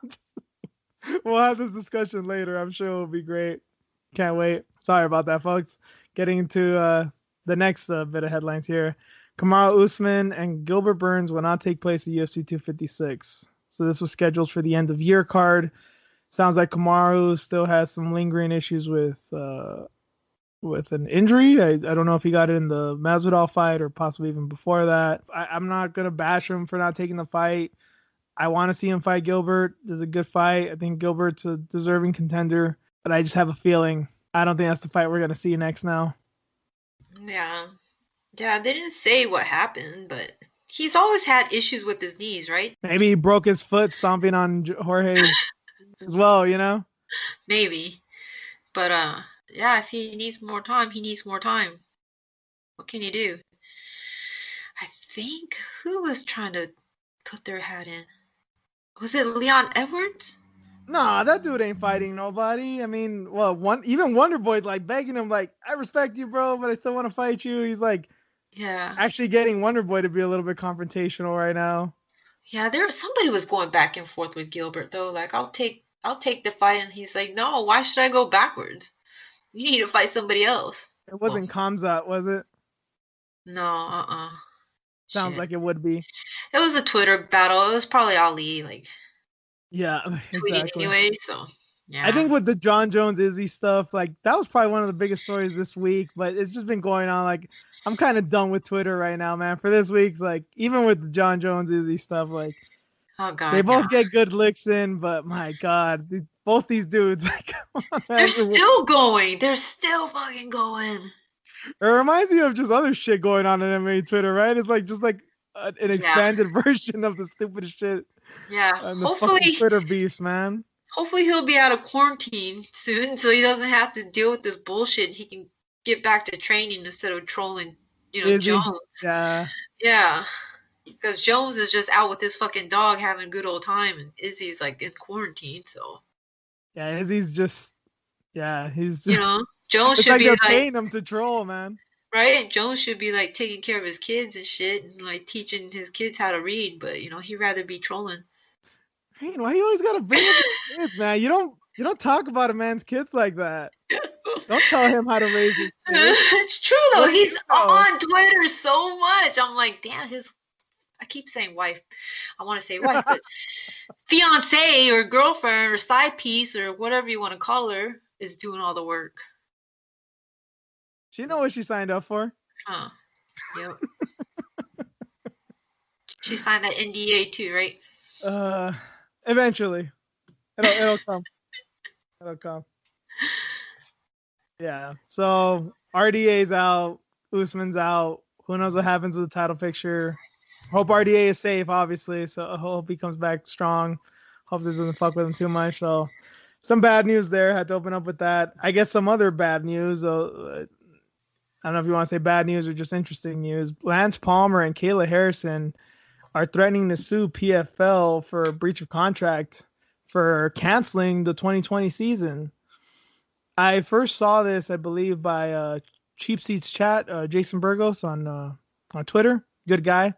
Speaker 1: We'll have this discussion later. I'm sure it'll be great. Can't wait. Sorry about that, folks. Getting into the next bit of headlines here. Kamaru Usman and Gilbert Burns will not take place at UFC 256. So this was scheduled for the end of year card. Sounds like Kamaru still has some lingering issues with an injury. I don't know if he got it in the Masvidal fight or possibly even before that. I'm not going to bash him for not taking the fight. I want to see him fight Gilbert. This is a good fight. I think Gilbert's a deserving contender, but I just have a feeling. I don't think that's the fight we're going to see next now.
Speaker 2: Yeah, they didn't say what happened, but he's always had issues with his knees, right?
Speaker 1: Maybe he broke his foot stomping on Jorge as well, Maybe.
Speaker 2: But, yeah, if he needs more time, he needs more time. What can you do? I think, who was trying to put their hat in? Was it Leon Edwards?
Speaker 1: Nah, that dude ain't fighting nobody. I mean, well, even Wonder Boy's like begging him, like, I respect you, bro, but I still want to fight you. He's like, actually getting Wonder Boy to be a little bit confrontational right now.
Speaker 2: Yeah, somebody was going back and forth with Gilbert though. Like, I'll take the fight, and he's like, no, why should I go backwards? You need to fight somebody else.
Speaker 1: It wasn't CamSoda, was it?
Speaker 2: No,
Speaker 1: Sounds like it would be.
Speaker 2: It was a Twitter battle. It was probably Ali, like.
Speaker 1: Yeah, exactly.
Speaker 2: Anyway, so yeah.
Speaker 1: I think with the John Jones Izzy stuff, like that was probably one of the biggest stories this week. But it's just been going on. Like I'm kind of done with Twitter right now, man. For this week's, like even with the John Jones Izzy stuff, like
Speaker 2: oh god,
Speaker 1: they both get good licks in, but my god, both these dudes, like
Speaker 2: they're still going. They're still fucking going.
Speaker 1: It reminds me of just other shit going on in MMA Twitter, right? It's like just like an expanded version of the stupidest shit.
Speaker 2: Yeah,
Speaker 1: hopefully Twitter beefs, man.
Speaker 2: Hopefully he'll be out of quarantine soon, so he doesn't have to deal with this bullshit. He can get back to training instead of trolling, Jones. Yeah, because Jones is just out with his fucking dog having a good old time, and Izzy's like in quarantine. So
Speaker 1: yeah, Izzy's just he's just,
Speaker 2: Jones
Speaker 1: it's
Speaker 2: should be
Speaker 1: like paying him to troll, man.
Speaker 2: Right? Jones should be like taking care of his kids and shit and like teaching his kids how to read, but he'd rather be trolling.
Speaker 1: Hey, why you always gotta bring up his kids, man? You don't talk about a man's kids like that. Don't tell him how to raise his kids.
Speaker 2: It's true though. He's on Twitter so much. I'm like, damn, I keep saying wife. I want to say wife, but fiance or girlfriend or side piece or whatever you want to call her is doing all the work.
Speaker 1: She know what she signed up for.
Speaker 2: Huh. Yep. She signed that NDA too, right?
Speaker 1: Eventually, it'll come. It'll come. Yeah. So RDA's out. Usman's out. Who knows what happens with the title picture? Hope RDA is safe, obviously. So I hope he comes back strong. Hope this doesn't fuck with him too much. So some bad news there. Had to open up with that. I guess some other bad news. I don't know if you want to say bad news or just interesting news. Lance Palmer and Kayla Harrison are threatening to sue PFL for breach of contract for canceling the 2020 season. I first saw this, I believe, by Cheap Seats Chat, Jason Burgos on Twitter. Good guy.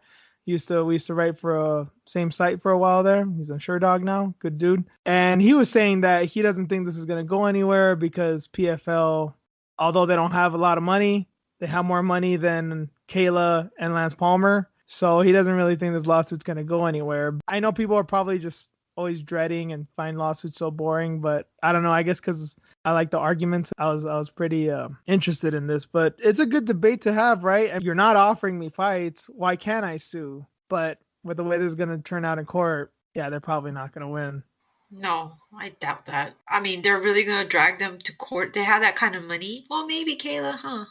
Speaker 1: We used to write for a same site for a while there. He's on SureDog now. Good dude. And he was saying that he doesn't think this is going to go anywhere because PFL, although they don't have a lot of money, they have more money than Kayla and Lance Palmer. So he doesn't really think this lawsuit's going to go anywhere. I know people are probably just always dreading and find lawsuits so boring, but I don't know. I guess because I like the arguments, I was pretty interested in this. But it's a good debate to have, right? If you're not offering me fights, why can't I sue? But with the way this is going to turn out in court, yeah, they're probably not going to win.
Speaker 2: No, I doubt that. I mean, they're really going to drag them to court. They have that kind of money. Well, maybe Kayla, huh?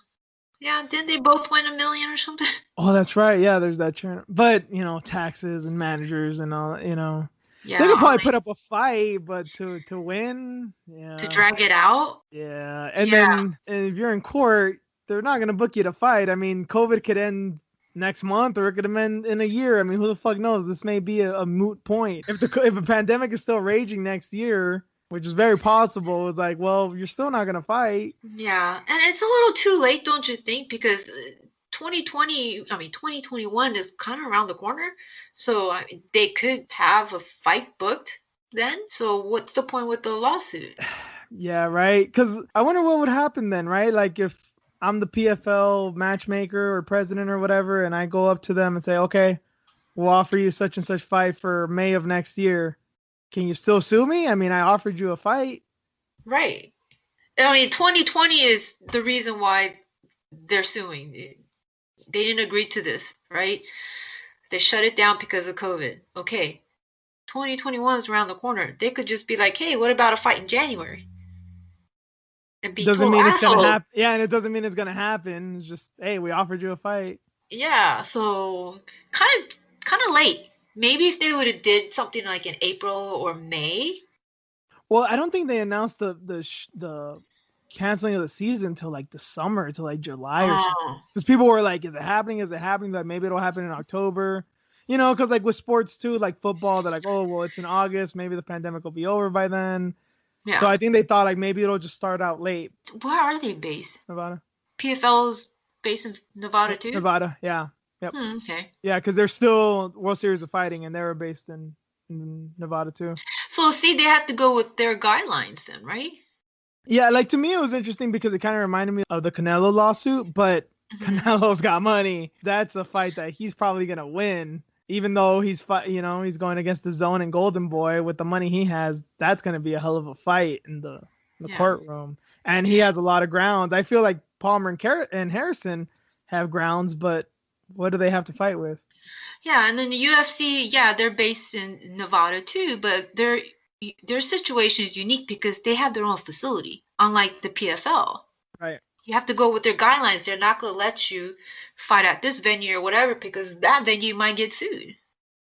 Speaker 2: Yeah, didn't they both win $1 million or something?
Speaker 1: Oh, that's right. Yeah, there's that churn. But, taxes and managers and all,
Speaker 2: Yeah,
Speaker 1: they could probably put up a fight, but to win, yeah.
Speaker 2: To drag it out?
Speaker 1: Yeah. And then if you're in court, they're not going to book you to fight. I mean, COVID could end next month or it could end in a year. I mean, who the fuck knows? This may be a moot point. If a pandemic is still raging next year, which is very possible, it's like, well, you're still not going to fight.
Speaker 2: Yeah. And it's a little too late, don't you think? Because 2021 is kind of around the corner. So they could have a fight booked then. So what's the point with the lawsuit?
Speaker 1: Yeah, right. Because I wonder what would happen then, right? Like if I'm the PFL matchmaker or president or whatever, and I go up to them and say, okay, we'll offer you such and such fight for May of next year. Can you still sue me? I mean, I offered you a fight.
Speaker 2: Right. I mean, 2020 is the reason why they're suing. They didn't agree to this, right? They shut it down because of COVID. Okay. 2021 is around the corner. They could just be like, hey, what about a fight in January? And be
Speaker 1: doesn't mean it's
Speaker 2: asshole.
Speaker 1: gonna happen. Yeah, and it doesn't mean it's gonna happen. It's just, hey, we offered you a fight.
Speaker 2: Yeah, so kind of late. Maybe if they would have did something like in April or May.
Speaker 1: Well, I don't think they announced the canceling of the season till like the summer, till like July or something. Because people were like, is it happening? Is it happening? Like maybe it'll happen in October. Because like with sports too, like football, they're like, oh, well, it's in August. Maybe the pandemic will be over by then. Yeah. So I think they thought like maybe it'll just start out late.
Speaker 2: Where are they based?
Speaker 1: Nevada.
Speaker 2: PFL's based in Nevada too?
Speaker 1: Nevada, yeah. Yep.
Speaker 2: Okay.
Speaker 1: Yeah, because they're still World Series of Fighting, and they were based in Nevada too.
Speaker 2: So see, they have to go with their guidelines then, right?
Speaker 1: Yeah, like to me it was interesting because it kind of reminded me of the Canelo lawsuit, but Canelo's got money. That's a fight that he's probably gonna win, even though he's he's going against the Zone and Golden Boy with the money he has. That's gonna be a hell of a fight in the courtroom, and he has a lot of grounds. I feel like Palmer and Harrison have grounds, but what do they have to fight with?
Speaker 2: Yeah, and then the UFC, they're based in Nevada too, but their situation is unique because they have their own facility, unlike the PFL.
Speaker 1: Right.
Speaker 2: You have to go with their guidelines. They're not going to let you fight at this venue or whatever because that venue might get sued.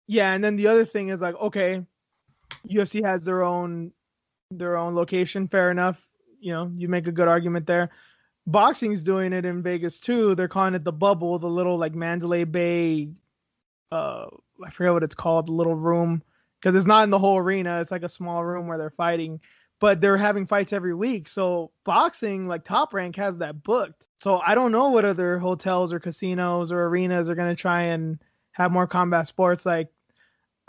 Speaker 1: Yeah, and then the other thing is like, okay, UFC has their own location. Fair enough. You make a good argument there. Boxing's doing it in Vegas too. They're calling it the bubble, the little like Mandalay Bay. I forget what it's called, the little room, because it's not in the whole arena. It's like a small room where they're fighting, but they're having fights every week. So boxing, like Top Rank, has that booked. So I don't know what other hotels or casinos or arenas are going to try and have more combat sports. Like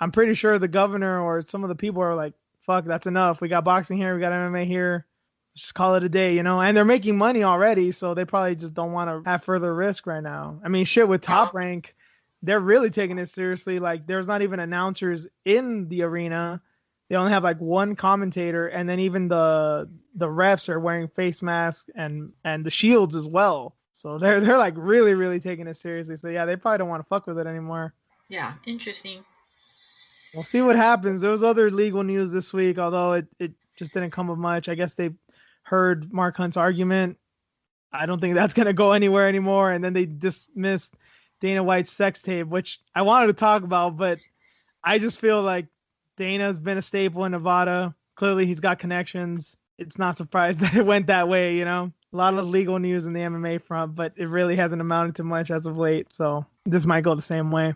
Speaker 1: I'm pretty sure the governor or some of the people are like, fuck, that's enough. We got boxing here. We got MMA here. Just call it a day, and they're making money already. So they probably just don't want to have further risk right now. I mean, shit, with Top Rank, they're really taking it seriously. Like there's not even announcers in the arena. They only have like one commentator, and then even the refs are wearing face masks and the shields as well. So they're like really, really taking it seriously. So yeah, they probably don't want to fuck with it anymore.
Speaker 2: Yeah, interesting.
Speaker 1: We'll see what happens. There was other legal news this week, although it just didn't come of much. I guess they heard Mark Hunt's argument. I don't think that's going to go anywhere anymore. And then they dismissed Dana White's sex tape, which I wanted to talk about, but I just feel like Dana's been a staple in Nevada. Clearly, he's got connections. It's not surprised that it went that way, you know? A lot of legal news in the MMA front, but it really hasn't amounted to much as of late. So this might go the same way.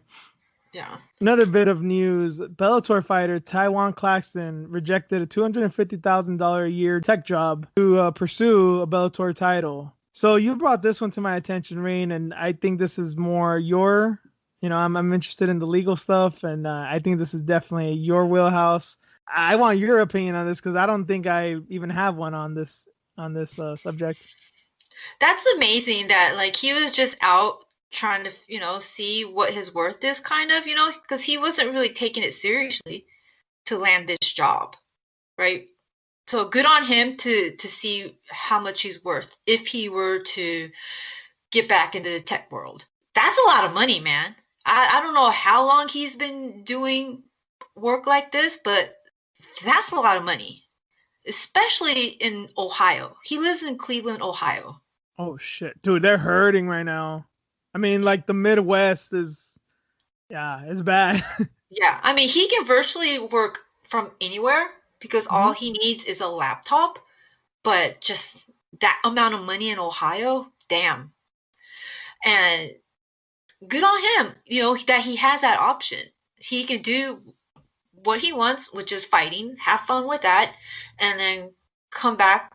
Speaker 2: Yeah.
Speaker 1: Another bit of news, Bellator fighter Tywan Claxton rejected a $250,000 a year tech job to pursue a Bellator title. So you brought this one to my attention, Reen, and I think this is more your, I'm interested in the legal stuff, and I think this is definitely your wheelhouse. I want your opinion on this because I don't think I even have one on this subject.
Speaker 2: That's amazing that like he was just out trying to, see what his worth is kind of, because he wasn't really taking it seriously to land this job, right? So good on him to see how much he's worth if he were to get back into the tech world. That's a lot of money, man. I don't know how long he's been doing work like this, but that's a lot of money, especially in Ohio. He lives in Cleveland, Ohio.
Speaker 1: Oh, shit. Dude, they're hurting right now. I mean, like the Midwest is, it's bad.
Speaker 2: Yeah, I mean, he can virtually work from anywhere because all he needs is a laptop, but just that amount of money in Ohio, damn. And good on him, that he has that option. He can do what he wants, which is fighting, have fun with that, and then come back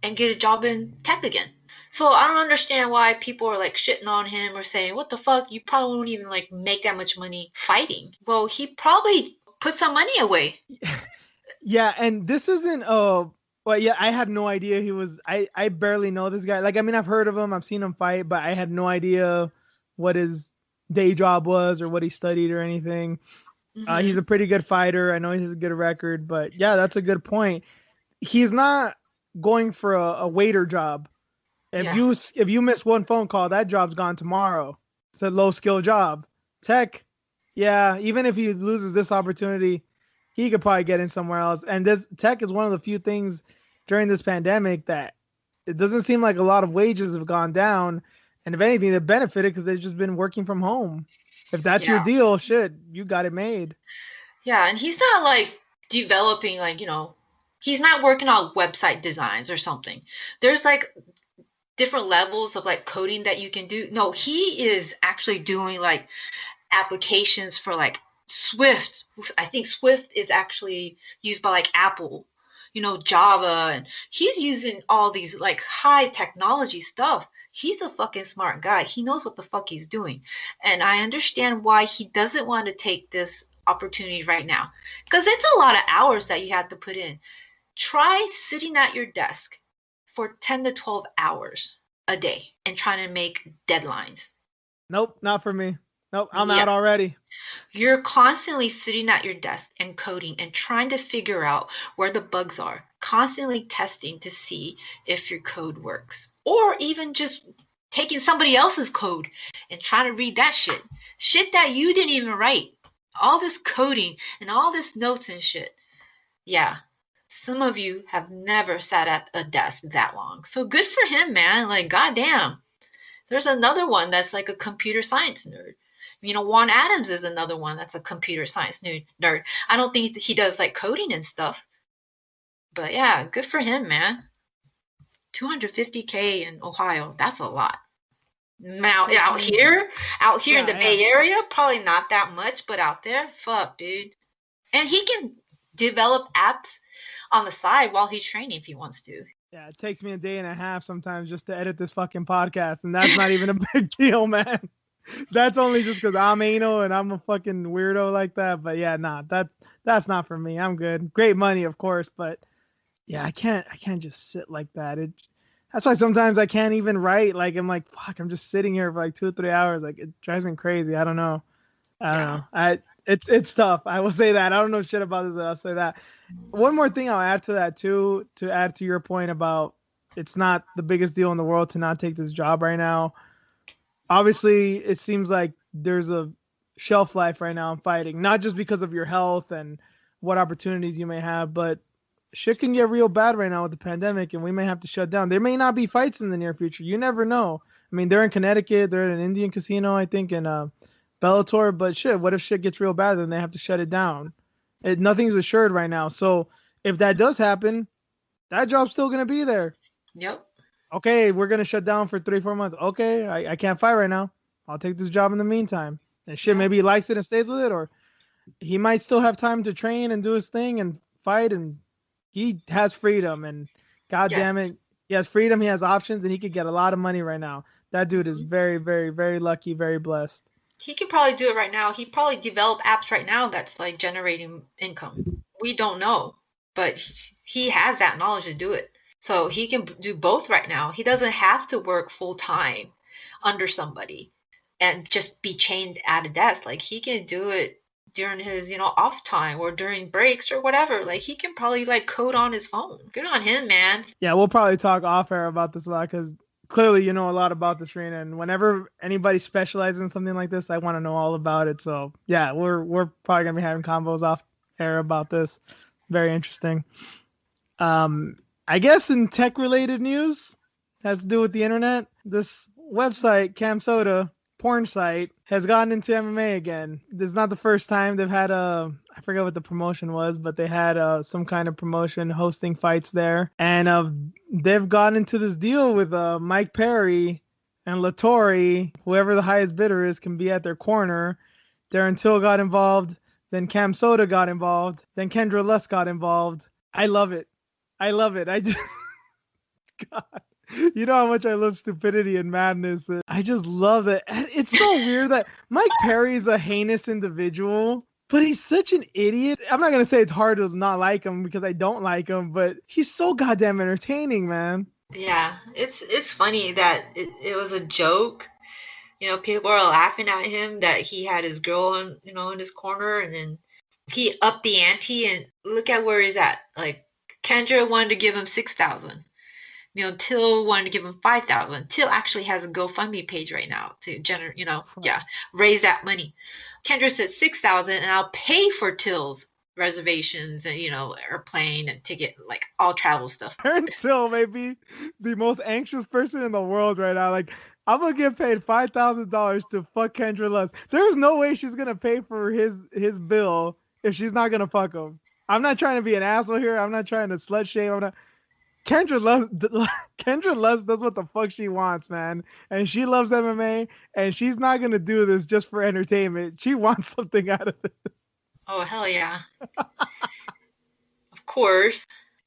Speaker 2: and get a job in tech again. So I don't understand why people are like shitting on him or saying, what the fuck? You probably won't even like make that much money fighting. Well, he probably put some money away.
Speaker 1: Yeah, and this isn't I had no idea he was I barely know this guy. Like, I mean, I've heard of him, I've seen him fight, but I had no idea what his day job was or what he studied or anything. He's a pretty good fighter. I know he has a good record, but yeah, that's a good point. He's not going for a waiter job. If you miss one phone call, that job's gone tomorrow. It's a low skill job. Tech, yeah, even if he loses this opportunity, he could probably get in somewhere else. And this tech is one of the few things during this pandemic that it doesn't seem like a lot of wages have gone down. And if anything, they benefited because they've just been working from home. If that's your deal, shit, you got it made.
Speaker 2: Yeah, and he's not like developing he's not working on website designs or something. There's like different levels of like coding that you can do. No, he is actually doing like applications for like Swift. I think Swift is actually used by like Apple, Java, and he's using all these like high technology stuff. He's a fucking smart guy. He knows what the fuck he's doing. And I understand why he doesn't want to take this opportunity right now, because it's a lot of hours that you have to put in. Try sitting at your desk for 10 to 12 hours a day and trying to make deadlines.
Speaker 1: Nope, not for me. Nope, I'm out already.
Speaker 2: You're constantly sitting at your desk and coding and trying to figure out where the bugs are, constantly testing to see if your code works, or even just taking somebody else's code and trying to read that shit that you didn't even write. All this coding and all this notes and shit. Yeah. Some of you have never sat at a desk that long. So good for him, man. Like, goddamn. There's another one that's like a computer science nerd. Juan Adams is another one that's a computer science nerd. I don't think he does like coding and stuff. But yeah, good for him, man. $250K in Ohio. That's a lot. Now, out here in the Bay Area, probably not that much, but out there, fuck, dude. And he can develop apps on the side while he's training if he wants to.
Speaker 1: Yeah, it takes me a day and a half sometimes just to edit this fucking podcast, and that's not even a big deal, man. That's only just because I'm anal and I'm a fucking weirdo like that. But yeah, that's not for me. I'm good. Great money, of course, but yeah, I can't just sit like that. That's why sometimes I can't even write. Like, I'm like, fuck, I'm just sitting here for like 2 or 3 hours. Like, it drives me crazy. I don't know. It's tough. I will say that. I don't know shit about this, but I'll say that. One more thing I'll add to that too, to add to your point about it's not the biggest deal in the world to not take this job right now. Obviously, it seems like there's a shelf life right now in fighting, not just because of your health and what opportunities you may have, but shit can get real bad right now with the pandemic, and we may have to shut down. There may not be fights in the near future. You never know. I mean, they're in Connecticut. They're at an Indian casino, I think, in Bellator. But shit, what if shit gets real bad? Then they have to shut it down. Nothing's assured right now. So if that does happen, that job's still gonna be there.
Speaker 2: Yep.
Speaker 1: Okay, we're gonna shut down for 3-4 months. Okay, I can't fight right now. I'll take this job in the meantime. And shit, maybe he likes it and stays with it, or he might still have time to train and do his thing and fight, and he has freedom. And god damn it, he has freedom, he has options, and he could get a lot of money right now. That dude is very, very, very lucky, very blessed.
Speaker 2: He could probably do it right now. He probably develop apps right now that's like generating income. We don't know, but he has that knowledge to do it. So he can do both right now. He doesn't have to work full time under somebody and just be chained at a desk. Like, he can do it during his, off time or during breaks or whatever. Like, he can probably like code on his phone. Good on him, man.
Speaker 1: Yeah, we'll probably talk off air about this a lot, because clearly you know a lot about this, Reen, and whenever anybody specializes in something like this, I want to know all about it. So yeah, we're probably gonna be having combos off air about this. Very interesting. I guess in tech related news, has to do with the internet. This website, CamSoda, porn site, has gotten into MMA again. This is not the first time they've had I forget what the promotion was, but they had some kind of promotion hosting fights there. And they've gotten into this deal with Mike Perry and Lattori. Whoever the highest bidder is can be at their corner. Darren Till got involved. Then CamSoda got involved. Then Kendra Lust got involved. I love it. I just... God. You know how much I love stupidity and madness. I just love it. And it's so weird that Mike Perry is a heinous individual, but he's such an idiot. I'm not going to say it's hard to not like him, because I don't like him, but he's so goddamn entertaining, man.
Speaker 2: Yeah, it's funny that it was a joke. People are laughing at him that he had his girl in his corner, and then he upped the ante, and look at where he's at. Like, Kendra wanted to give him $6,000. Till wanted to give him $5,000. Till actually has a GoFundMe page right now to generate, raise that money. Kendra said $6,000, and I'll pay for Till's reservations and airplane and ticket, like all travel stuff.
Speaker 1: Darren Till may be the most anxious person in the world right now. Like, I'm gonna get paid $5,000 to fuck Kendra Lust. There's no way she's gonna pay for his bill if she's not gonna fuck him. I'm not trying to be an asshole here. I'm not trying to slut shame. Kendra Lust does what the fuck she wants, man. And she loves MMA, and she's not going to do this just for entertainment. She wants something out of this.
Speaker 2: Oh, hell yeah. Of course.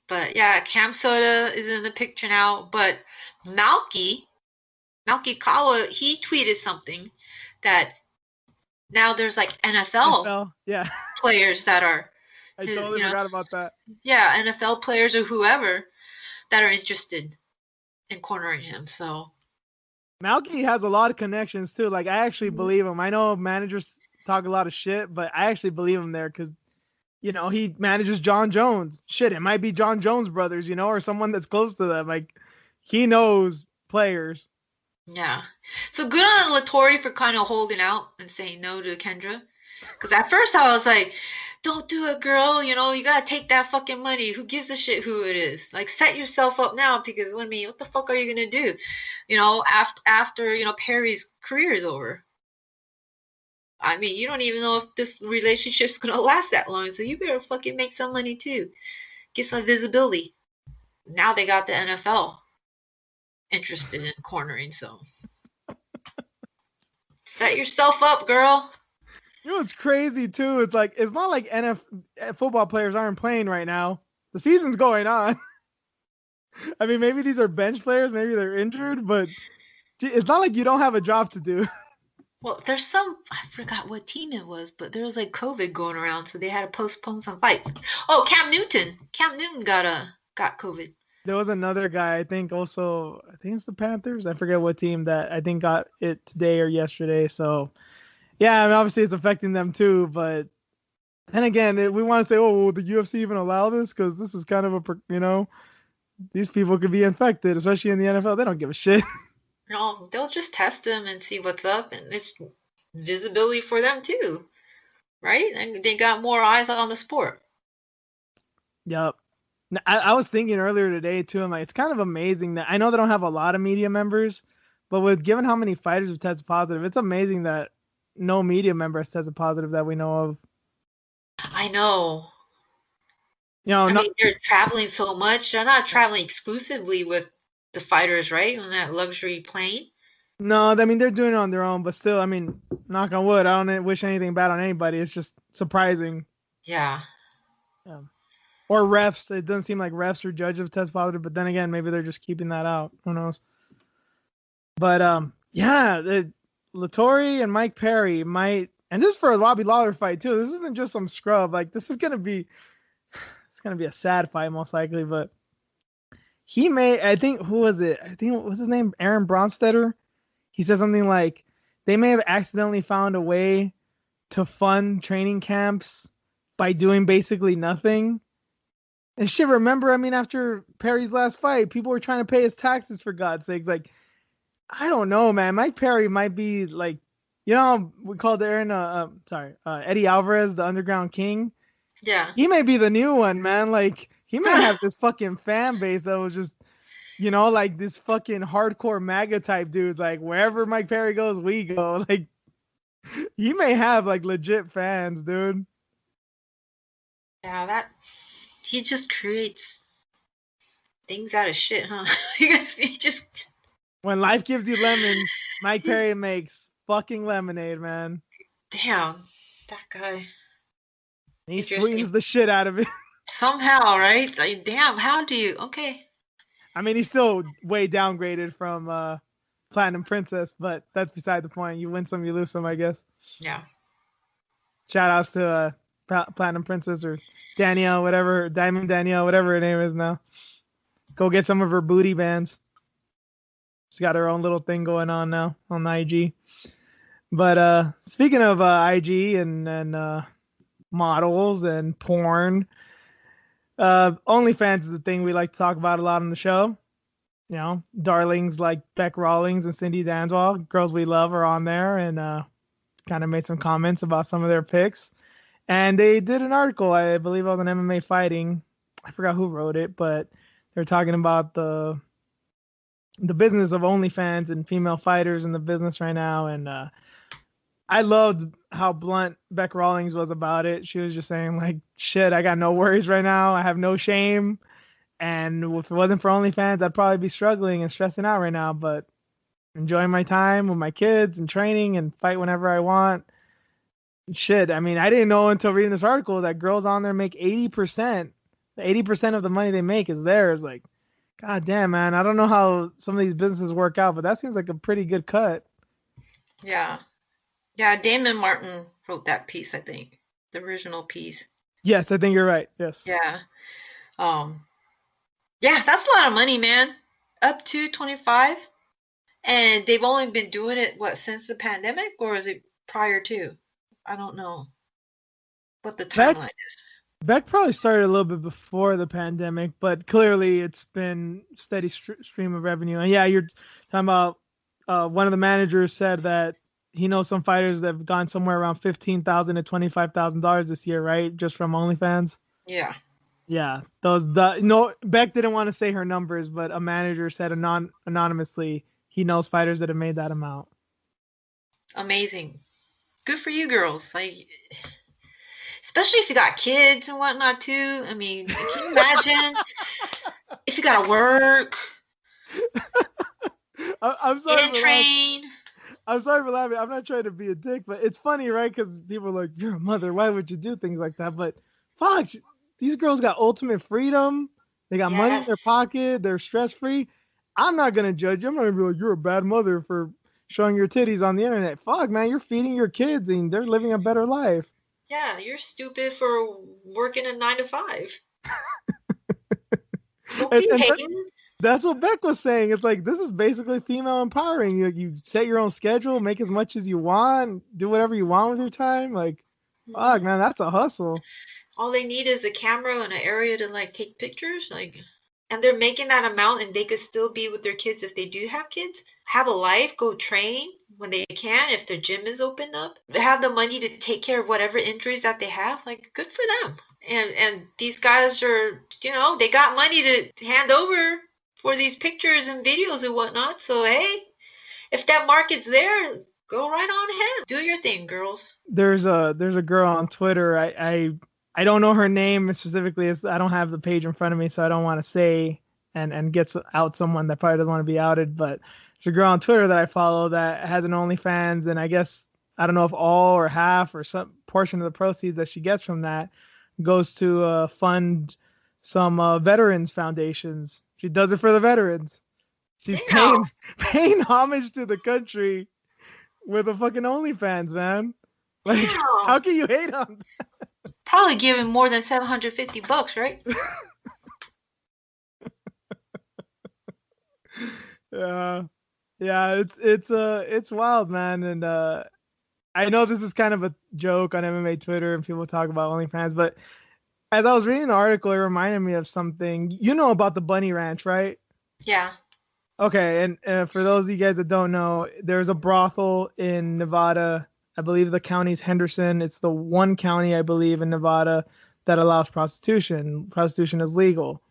Speaker 2: But yeah, CamSoda is in the picture now. But Malky Kawa, he tweeted something that now there's like NFL players that are...
Speaker 1: I totally forgot about that.
Speaker 2: Yeah, NFL players or whoever that are interested in cornering him. So
Speaker 1: Malky has a lot of connections too. Like, I actually believe him. I know managers talk a lot of shit, but I actually believe him there, because he manages John Jones. Shit, it might be John Jones brothers, or someone that's close to them. Like, he knows players.
Speaker 2: Yeah. So good on Lattori for kind of holding out and saying no to Kendra. Because at first I was like, don't do it, girl. You gotta take that fucking money. Who gives a shit who it is? Like, set yourself up now, because what the fuck are you gonna do? After Perry's career is over. I mean, you don't even know if this relationship's gonna last that long, so you better fucking make some money too. Get some visibility. Now they got the NFL interested in cornering, so set yourself up, girl.
Speaker 1: It's crazy too. It's like, it's not like NFL football players aren't playing right now. The season's going on. I mean, maybe these are bench players, maybe they're injured, but it's not like you don't have a job to do.
Speaker 2: Well, there's I forgot what team it was, but there was like COVID going around, so they had to postpone some fights. Oh, Cam Newton got COVID.
Speaker 1: There was another guy, I think it's the Panthers. I forget what team that I think got it today or yesterday. So yeah, I mean, obviously it's affecting them too, but then again, we want to say, oh, will the UFC even allow this? Because this is kind of these people could be infected, especially in the NFL. They don't give a shit.
Speaker 2: No, they'll just test them and see what's up, and it's visibility for them too, right? And they got more eyes on the sport.
Speaker 1: Yep. I was thinking earlier today too. I'm like, it's kind of amazing that I know they don't have a lot of media members, but with given how many fighters have tested positive, it's amazing that no media member has tested positive that we know of.
Speaker 2: I know.
Speaker 1: You know,
Speaker 2: I mean, they're traveling so much. They're not traveling exclusively with the fighters, right? On that luxury plane.
Speaker 1: no, I mean they're doing it on their own, but still, I mean, knock on wood, I don't wish anything bad on anybody. It's just surprising.
Speaker 2: Yeah.
Speaker 1: Yeah. Or refs. It doesn't seem like refs or judges have test positive, but then again, maybe they're just keeping that out. Who knows? But yeah, Lattori and Mike Perry might, and this is for a Robbie Lawler fight too. This isn't just some scrub. Like this is gonna be, it's gonna be a sad fight most likely. But he may, I think, who was it? I think what's his name? Aaron Bronstetter. He said something like they may have accidentally found a way to fund training camps by doing basically nothing. And shit, remember, I mean, after Perry's last fight, people were trying to pay his taxes for God's sake. Like, I don't know, man. Mike Perry might be like, you know, we called Aaron, Eddie Alvarez, the Underground King.
Speaker 2: Yeah.
Speaker 1: He may be the new one, man. Like, he may have this fucking fan base that was just, you know, like this fucking hardcore MAGA type dudes. Like, wherever Mike Perry goes, we go. Like, he may have like legit fans, dude.
Speaker 2: Yeah, he just creates things out of shit, huh? He just.
Speaker 1: When life gives you lemons, Mike Perry makes fucking lemonade, man.
Speaker 2: Damn, that guy.
Speaker 1: He sweetens the shit out of it.
Speaker 2: Somehow, right? Like, damn, how do you? Okay.
Speaker 1: I mean, he's still way downgraded from Platinum Princess, but that's beside the point. You win some, you lose some, I guess.
Speaker 2: Yeah.
Speaker 1: Shout outs to Platinum Princess or Danielle, whatever, Diamond Danielle, whatever her name is now. Go get some of her booty bands. She's got her own little thing going on now on IG. But speaking of IG and models and porn, OnlyFans is the thing we like to talk about a lot on the show. You know, darlings like Beck Rawlings and Cindy Danzwall, girls we love, are on there and kind of made some comments about some of their picks. And they did an article, I believe it was on MMA Fighting. I forgot who wrote it, but they're talking about the business of OnlyFans and female fighters in the business right now. And I loved how blunt Beck Rawlings was about it. She was just saying, like, shit, I got no worries right now. I have no shame. And if it wasn't for OnlyFans, I'd probably be struggling and stressing out right now. But enjoying my time with my kids and training and fight whenever I want. Shit, I mean, I didn't know until reading this article that girls on there make 80%. 80% of the money they make is theirs. Like, God damn, man. I don't know how some of these businesses work out, but that seems like a pretty good cut.
Speaker 2: Yeah. Yeah, Damon Martin wrote that piece, I think. The original piece.
Speaker 1: Yes, I think you're right. Yes.
Speaker 2: Yeah. Yeah, that's a lot of money, man. Up to 25. And they've only been doing it, since the pandemic? Or is it prior to? I don't know what the timeline is.
Speaker 1: Beck probably started a little bit before the pandemic, but clearly it's been steady stream of revenue. And yeah, you're talking about one of the managers said that he knows some fighters that have gone somewhere around $15,000 to $25,000 this year, right? Just from OnlyFans.
Speaker 2: Yeah.
Speaker 1: Yeah, Beck didn't want to say her numbers, but a manager said anonymously he knows fighters that have made that amount.
Speaker 2: Amazing. Good for you girls. Like, especially if you got kids and whatnot too. I mean, can you imagine if you gotta work?
Speaker 1: I'm sorry.
Speaker 2: Train.
Speaker 1: I'm sorry for laughing. I'm not trying to be a dick, but it's funny, right? Because people are like, "You're a mother. Why would you do things like that?" But fuck, these girls got ultimate freedom. They got money in their pocket. They're stress free. I'm not gonna judge you. I'm not gonna be like, "You're a bad mother for showing your titties on the internet." Fuck, man, you're feeding your kids and they're living a better life.
Speaker 2: Yeah, you're stupid for working a 9 to 5.
Speaker 1: That's what Beck was saying. It's like, this is basically female empowering. You set your own schedule, make as much as you want, do whatever you want with your time. Like, fuck, man, that's a hustle.
Speaker 2: All they need is a camera and an area to like take pictures. Like, and they're making that amount and they could still be with their kids if they do have kids, have a life, go train when they can, if their gym is open up, have the money to take care of whatever injuries that they have, like, good for them. And these guys are, they got money to hand over for these pictures and videos and whatnot. So, hey, if that market's there, go right on ahead. Do your thing, girls.
Speaker 1: There's a girl on Twitter. I don't know her name specifically. I don't have the page in front of me, so I don't want to say and get out someone that probably doesn't want to be outed. But there's a girl on Twitter that I follow that has an OnlyFans, and I guess, I don't know if all or half or some portion of the proceeds that she gets from that goes to fund some veterans foundations. She does it for the veterans. She's paying homage to the country with a fucking OnlyFans, man. Like, how can you hate on that?
Speaker 2: Probably giving more than $750, right?
Speaker 1: Yeah, it's wild, man. And I know this is kind of a joke on MMA Twitter and people talk about OnlyFans, but as I was reading the article, it reminded me of something. You know about the Bunny Ranch, right?
Speaker 2: Yeah.
Speaker 1: Okay, and for those of you guys that don't know, there's a brothel in Nevada. I believe the county's Henderson. It's the one county, I believe, in Nevada that allows prostitution. Prostitution is legal.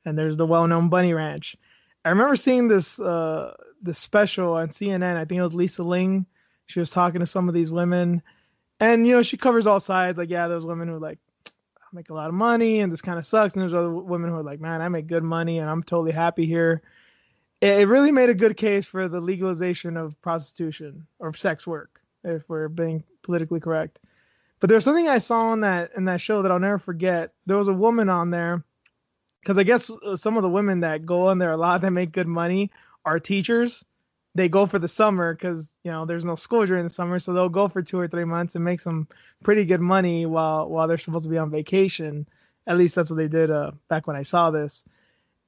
Speaker 1: And there's the well-known Bunny Ranch. I remember seeing this special on CNN. I think it was Lisa Ling. She was talking to some of these women. And, she covers all sides. Like, yeah, there's women who are like, I make a lot of money and this kind of sucks. And there's other women who are like, man, I make good money and I'm totally happy here. It really made a good case for the legalization of prostitution or sex work, if we're being politically correct. But there's something I saw in that show that I'll never forget. There was a woman on there, because I guess some of the women that go on there a lot that make good money are teachers. They go for the summer because, there's no school during the summer. So they'll go for 2 or 3 months and make some pretty good money while they're supposed to be on vacation. At least that's what they did back when I saw this.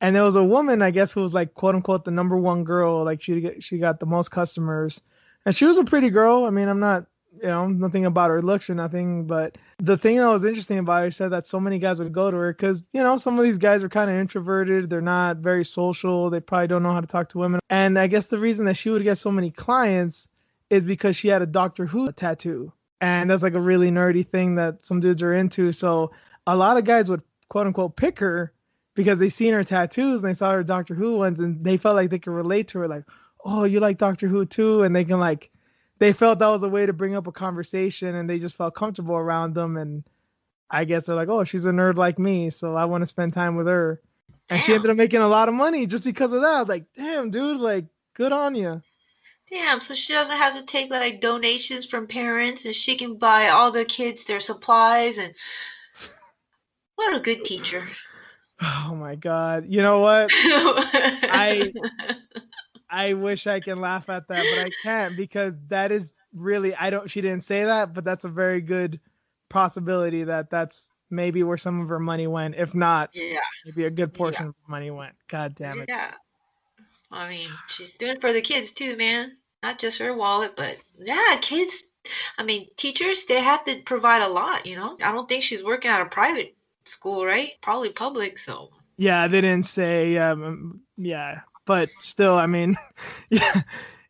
Speaker 1: And there was a woman, I guess, who was like, quote unquote, the number one girl. Like she got the most customers. And she was a pretty girl. I mean, I'm not, nothing about her looks or nothing. But the thing that was interesting about her, said that so many guys would go to her because, some of these guys are kind of introverted. They're not very social. They probably don't know how to talk to women. And I guess the reason that she would get so many clients is because she had a Doctor Who tattoo. And that's like a really nerdy thing that some dudes are into. So a lot of guys would, quote unquote, pick her because they seen her tattoos and they saw her Doctor Who ones and they felt like they could relate to her. Like, oh, you like Doctor Who too? And they felt that was a way to bring up a conversation and they just felt comfortable around them. And I guess they're like, oh, she's a nerd like me, so I want to spend time with her. And she ended up making a lot of money just because of that. I was like, damn, dude, like, good on you.
Speaker 2: Damn, so she doesn't have to take like donations from parents and she can buy all the kids their supplies. And what a good teacher.
Speaker 1: Oh my God. You know what? I wish I can laugh at that, but I can't because that is really, she didn't say that, but that's a very good possibility that's maybe where some of her money went. If not, maybe a good portion of her money went. God damn it. Yeah.
Speaker 2: I mean, she's doing it for the kids too, man. Not just her wallet, but kids. I mean, teachers, they have to provide a lot, I don't think she's working at a private school, right? Probably public, so.
Speaker 1: Yeah, they didn't say, but still, I mean,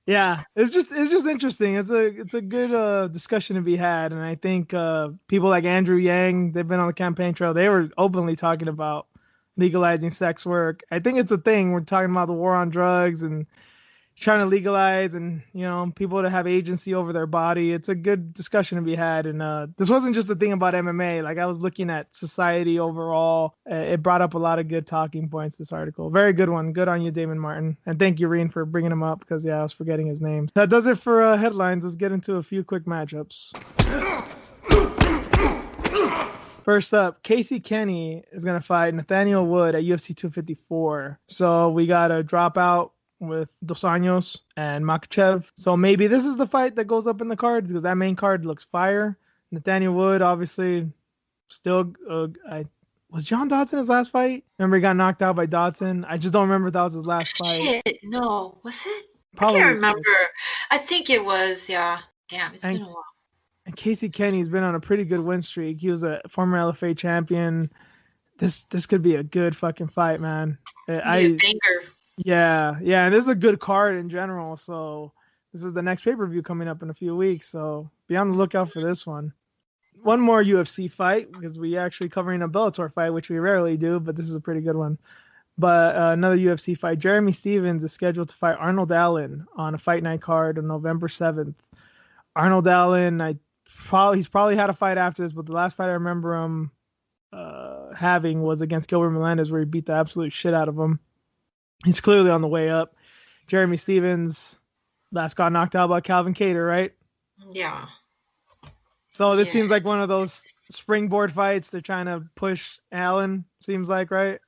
Speaker 1: yeah, it's just interesting. It's a good discussion to be had, and I think people like Andrew Yang, they've been on the campaign trail. They were openly talking about legalizing sex work. I think it's a thing. We're talking about the war on drugs and trying to legalize and, people to have agency over their body. It's a good discussion to be had. And this wasn't just a thing about MMA. Like, I was looking at society overall. It brought up a lot of good talking points, this article. Very good one. Good on you, Damon Martin. And thank you, Reen, for bringing him up because, I was forgetting his name. That does it for headlines. Let's get into a few quick matchups. First up, Casey Kenny is going to fight Nathaniel Wood at UFC 254. So we got a dropout with Dos Anjos and Makhachev. So maybe this is the fight that goes up in the card because that main card looks fire. Nathaniel Wood, obviously, still... was John Dodson his last fight? Remember he got knocked out by Dodson? I just don't remember if that was his last fight.
Speaker 2: Shit, no. Was it? Probably. I can't remember. I think it was, yeah. Damn, it's been a while. And
Speaker 1: Casey Kenny's been on a pretty good win streak. He was a former LFA champion. This could be a good fucking fight, man.
Speaker 2: Be a banger.
Speaker 1: Yeah, and this is a good card in general. So this is the next pay-per-view coming up in a few weeks. So be on the lookout for this one. One more UFC fight because we actually covering a Bellator fight, which we rarely do, but this is a pretty good one. But another UFC fight. Jeremy Stephens is scheduled to fight Arnold Allen on a fight night card on November 7th. Arnold Allen, he's probably had a fight after this, but the last fight I remember him having was against Gilbert Melendez, where he beat the absolute shit out of him. He's clearly on the way up. Jeremy Stephens last got knocked out by Calvin Kattar, right?
Speaker 2: Yeah.
Speaker 1: So this seems like one of those springboard fights. They're trying to push Allen, seems like, right?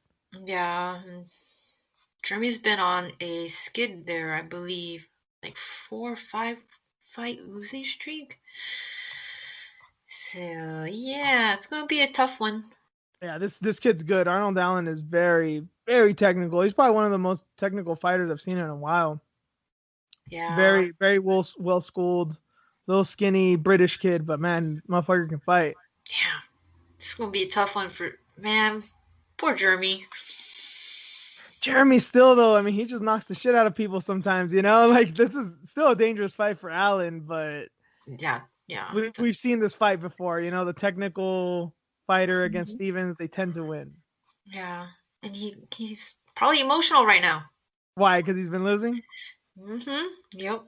Speaker 2: Yeah. Jeremy's been on a skid there, I believe. Like 4 or 5 fight losing streak. So, yeah, it's going to be a tough one.
Speaker 1: Yeah, this kid's good. Arnold Allen is very, very technical. He's probably one of the most technical fighters I've seen in a while.
Speaker 2: Yeah.
Speaker 1: Very, very well schooled, little skinny British kid, but man, motherfucker can fight.
Speaker 2: Yeah. This is going to be a tough one for, man, poor Jeremy.
Speaker 1: Jeremy still, though, I mean, he just knocks the shit out of people sometimes, you know? Like, this is still a dangerous fight for Allen, but...
Speaker 2: Yeah.
Speaker 1: We've seen this fight before, you know, the technical fighter against Stephens, they tend to win.
Speaker 2: Yeah, and he's probably emotional right now.
Speaker 1: Why? Because he's been losing?
Speaker 2: Mm-hmm. Yep.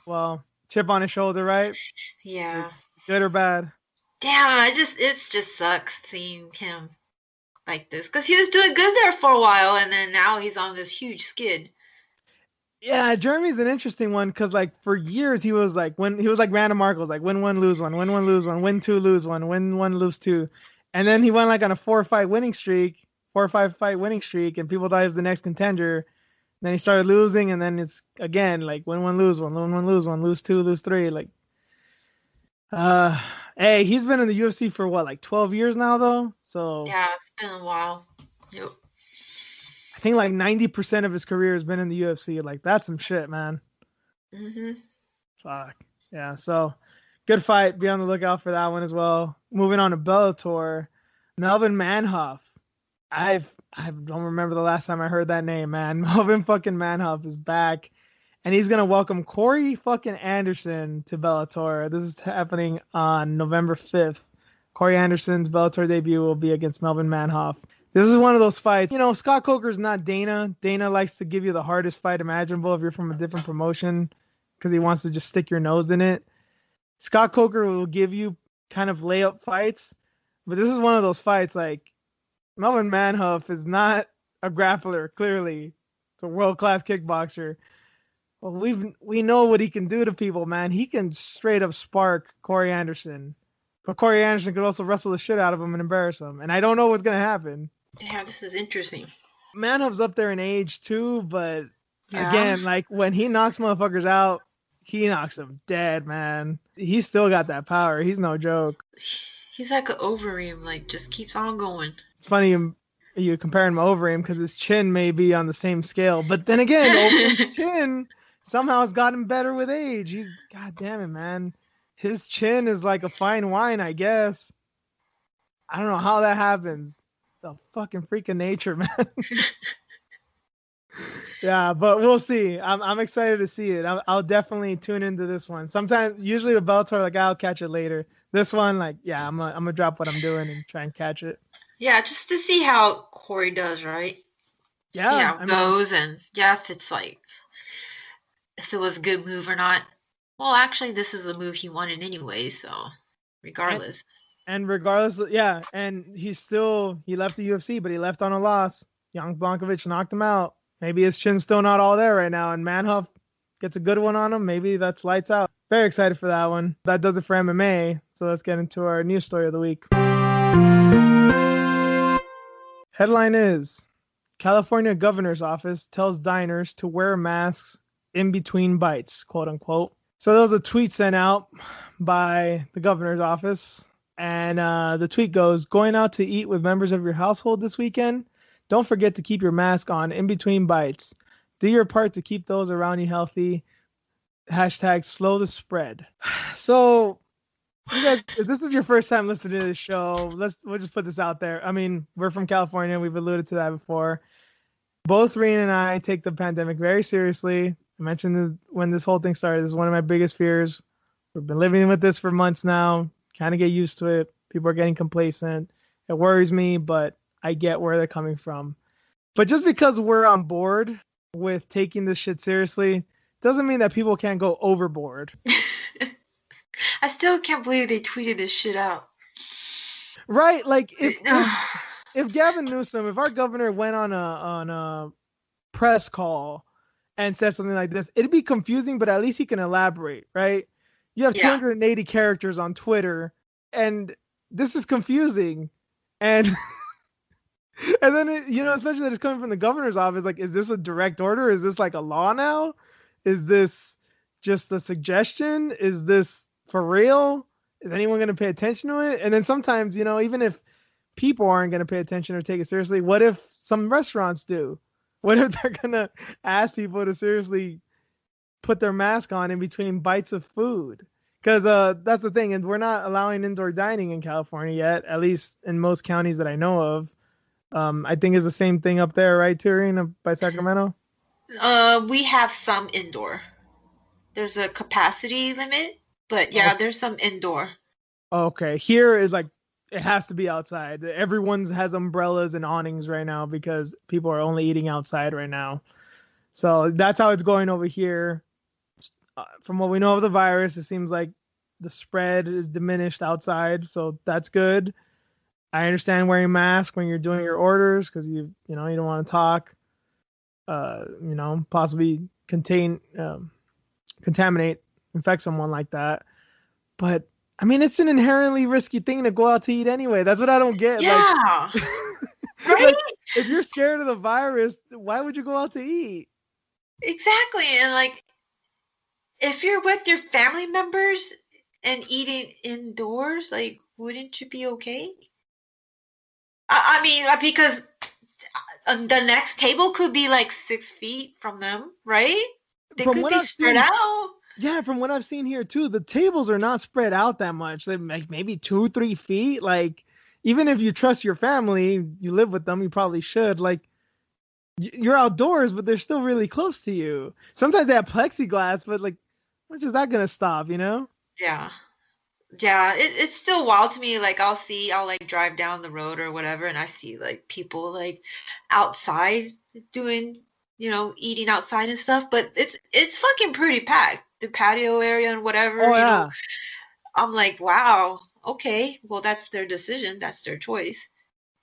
Speaker 1: Well, chip on his shoulder, right?
Speaker 2: Yeah.
Speaker 1: Good or bad?
Speaker 2: Damn, it just sucks seeing him like this. Because he was doing good there for a while, and then now he's on this huge skid.
Speaker 1: Yeah, Jeremy's an interesting one because, like, for years he was like Random Marcos, like win one, lose one, win one, lose one, win two, lose one, win one, lose two, and then he went like on a 4 or 5 fight winning streak, and people thought he was the next contender. And then he started losing, and then it's again like win one, lose one, win one, lose one, lose two, lose three. Like, hey, he's been in the UFC for what, like 12 years now, though. So
Speaker 2: yeah, it's been a while. Yep.
Speaker 1: I think like 90% of his career has been in the UFC. Like, that's some shit, man.
Speaker 2: Mm-hmm.
Speaker 1: Fuck. Yeah, so good fight. Be on the lookout for that one as well. Moving on to Bellator. Melvin Manhoef. I don't remember the last time I heard that name, man. Melvin fucking Manhoef is back. And he's going to welcome Corey fucking Anderson to Bellator. This is happening on November 5th. Corey Anderson's Bellator debut will be against Melvin Manhoef. This is one of those fights. You know, Scott Coker's not Dana. Dana likes to give you the hardest fight imaginable if you're from a different promotion because he wants to just stick your nose in it. Scott Coker will give you kind of layup fights, but this is one of those fights like Melvin Manhoef is not a grappler, clearly. It's a world-class kickboxer. Well, we know what he can do to people, man. He can straight up spark Corey Anderson. But Corey Anderson could also wrestle the shit out of him and embarrass him. And I don't know what's going to happen.
Speaker 2: Yeah, this is interesting.
Speaker 1: Manhoef's up there in age too, but again, like when he knocks motherfuckers out, he knocks them dead, man. He's still got that power. He's no joke.
Speaker 2: He's like an Overeem, like just keeps on going.
Speaker 1: It's funny you comparing him to Overeem because his chin may be on the same scale. But then again, Overeem's chin somehow has gotten better with age. God damn it, man. His chin is like a fine wine, I guess. I don't know how that happens. The fucking freak of nature, man. Yeah, but we'll see. I'm excited to see it. I'll definitely tune into this one. Usually with Bellator, like I'll catch it later. This one, like, yeah, I'm gonna drop what I'm doing and try and catch it.
Speaker 2: Yeah, just to see how Corey does, right?
Speaker 1: Yeah,
Speaker 2: see how it goes, and yeah, if it was a good move or not. Well, actually, this is a move he wanted anyway, so regardless.
Speaker 1: And regardless, yeah, and he left the UFC, but he left on a loss. Jan Blachowicz knocked him out. Maybe his chin's still not all there right now, and Manhoef gets a good one on him. Maybe that's lights out. Very excited for that one. That does it for MMA. So let's get into our news story of the week. Headline is, California governor's office tells diners to wear masks in between bites, quote unquote. So there was a tweet sent out by the governor's office, and the tweet goes, going out to eat with members of your household this weekend? Don't forget to keep your mask on in between bites. Do your part to keep those around you healthy. # slow the spread. So You guys, if this is your first time listening to the show, we'll just put this out there. I mean, we're from California. We've alluded to that before. Both Reen and I take the pandemic very seriously. I mentioned when this whole thing started, this is one of my biggest fears. We've been living with this for months now. Kind of get used to it. People are getting complacent. It worries me, but I get where they're coming from. But just because we're on board with taking this shit seriously doesn't mean that people can't go overboard.
Speaker 2: I still can't believe they tweeted this shit out.
Speaker 1: Right? Like if Gavin Newsom, if our governor went on a press call and said something like this, it'd be confusing, but at least he can elaborate, right? You have 280 characters on Twitter, and this is confusing. And and then especially that it's coming from the governor's office. Like, is this a direct order? Is this like a law now? Is this just a suggestion? Is this for real? Is anyone going to pay attention to it? And then sometimes, even if people aren't going to pay attention or take it seriously, what if some restaurants do? What if they're going to ask people to seriously put their mask on in between bites of food? Because that's the thing. And we're not allowing indoor dining in California yet, at least in most counties that I know of. I think it's the same thing up there, right, Turin, by Sacramento?
Speaker 2: We have some indoor. There's a capacity limit, but yeah, there's some indoor.
Speaker 1: Okay. Here is like, it has to be outside. Everyone's has umbrellas and awnings right now because people are only eating outside right now. So that's how it's going over here. From what we know of the virus, it seems like the spread is diminished outside. So that's good. I understand wearing a mask when you're doing your orders because you don't want to talk, possibly contaminate, infect someone like that. But I mean, it's an inherently risky thing to go out to eat anyway. That's what I don't get.
Speaker 2: Yeah.
Speaker 1: Like,
Speaker 2: right?
Speaker 1: Like, if you're scared of the virus, why would you go out to eat?
Speaker 2: Exactly. And like, if you're with your family members and eating indoors, like, wouldn't you be okay? I mean, because the next table could be like 6 feet from them, right? They could be spread out.
Speaker 1: Yeah, from what I've seen here too, the tables are not spread out that much. They're like maybe 2-3 feet. Like, even if you trust your family, you live with them, you probably should. Like, you're outdoors, but they're still really close to you. Sometimes they have plexiglass, but like, how much is that gonna stop?
Speaker 2: Yeah. It's still wild to me. Like, I'll like drive down the road or whatever, and I see like people like outside doing, eating outside and stuff. But it's fucking pretty packed, the patio area and whatever.
Speaker 1: Oh yeah.
Speaker 2: I'm like, wow, okay, well, that's their decision, that's their choice,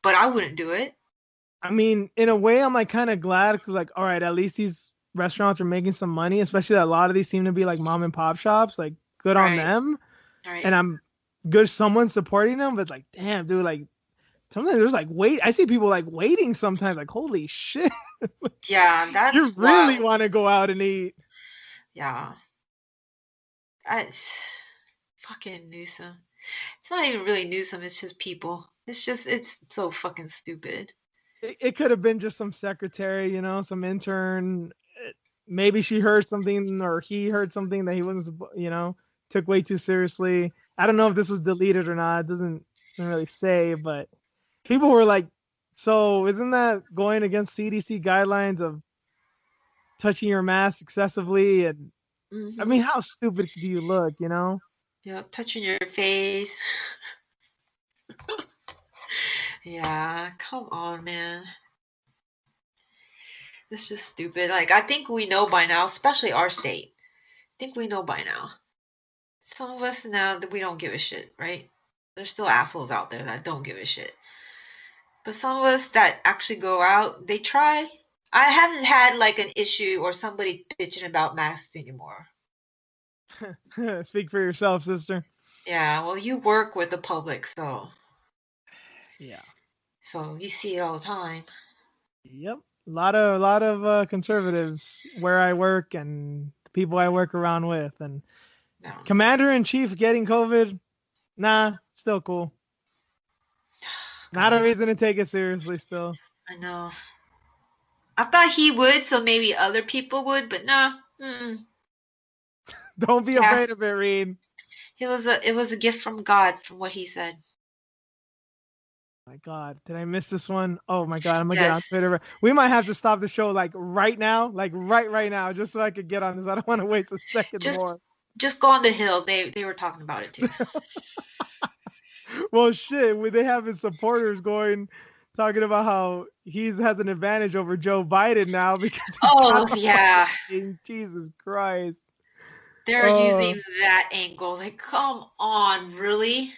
Speaker 2: but I wouldn't do it.
Speaker 1: I mean, in a way, I'm like kind of glad because, like, all right, at least these restaurants are making some money, especially that a lot of these seem to be like mom and pop shops. Like, good on them.
Speaker 2: Right.
Speaker 1: And I'm good someone supporting them, but like, damn, dude, like sometimes there's like I see people like waiting sometimes, like, holy shit.
Speaker 2: Yeah, that's
Speaker 1: you really want to go out and eat.
Speaker 2: Yeah. That's fucking Newsom. It's not even really Newsom, it's just people. It's so fucking stupid.
Speaker 1: It could have been just some secretary, some intern. Maybe she heard something or he heard something that he wasn't, took way too seriously. I don't know if this was deleted or not. It doesn't really say, but people were like, so isn't that going against CDC guidelines of touching your mask excessively? And I mean, how stupid do you look,
Speaker 2: Yeah, touching your face. Yeah, come on, man. It's just stupid. Like, I think we know by now, especially our state. I think we know by now. Some of us now that we don't give a shit, right? There's still assholes out there that don't give a shit. But some of us that actually go out, they try. I haven't had like an issue or somebody bitching about masks anymore.
Speaker 1: Speak for yourself, sister.
Speaker 2: Yeah, well, you work with the public, so.
Speaker 1: Yeah.
Speaker 2: So you see it all the time.
Speaker 1: Yep. A lot of conservatives where I work and the people I work around with. And Commander-in-Chief getting COVID, nah, still cool. Not a reason to take it seriously still.
Speaker 2: I know. I thought he would, so maybe other people would, but no.
Speaker 1: Don't be afraid of it, Reen.
Speaker 2: It was a gift from God, from what he said.
Speaker 1: My God, did I miss this one? Oh my God, I'm gonna get on
Speaker 2: Yes.
Speaker 1: Twitter. We might have to stop the show like right now, like right now, just so I could get on this. I don't want to waste a second more.
Speaker 2: Just go on the hill. They were talking about it too.
Speaker 1: Well, shit, when they have his supporters talking about how he has an advantage over Joe Biden now because he got
Speaker 2: yeah.
Speaker 1: Jesus Christ.
Speaker 2: They're using that angle. Like, come on, really?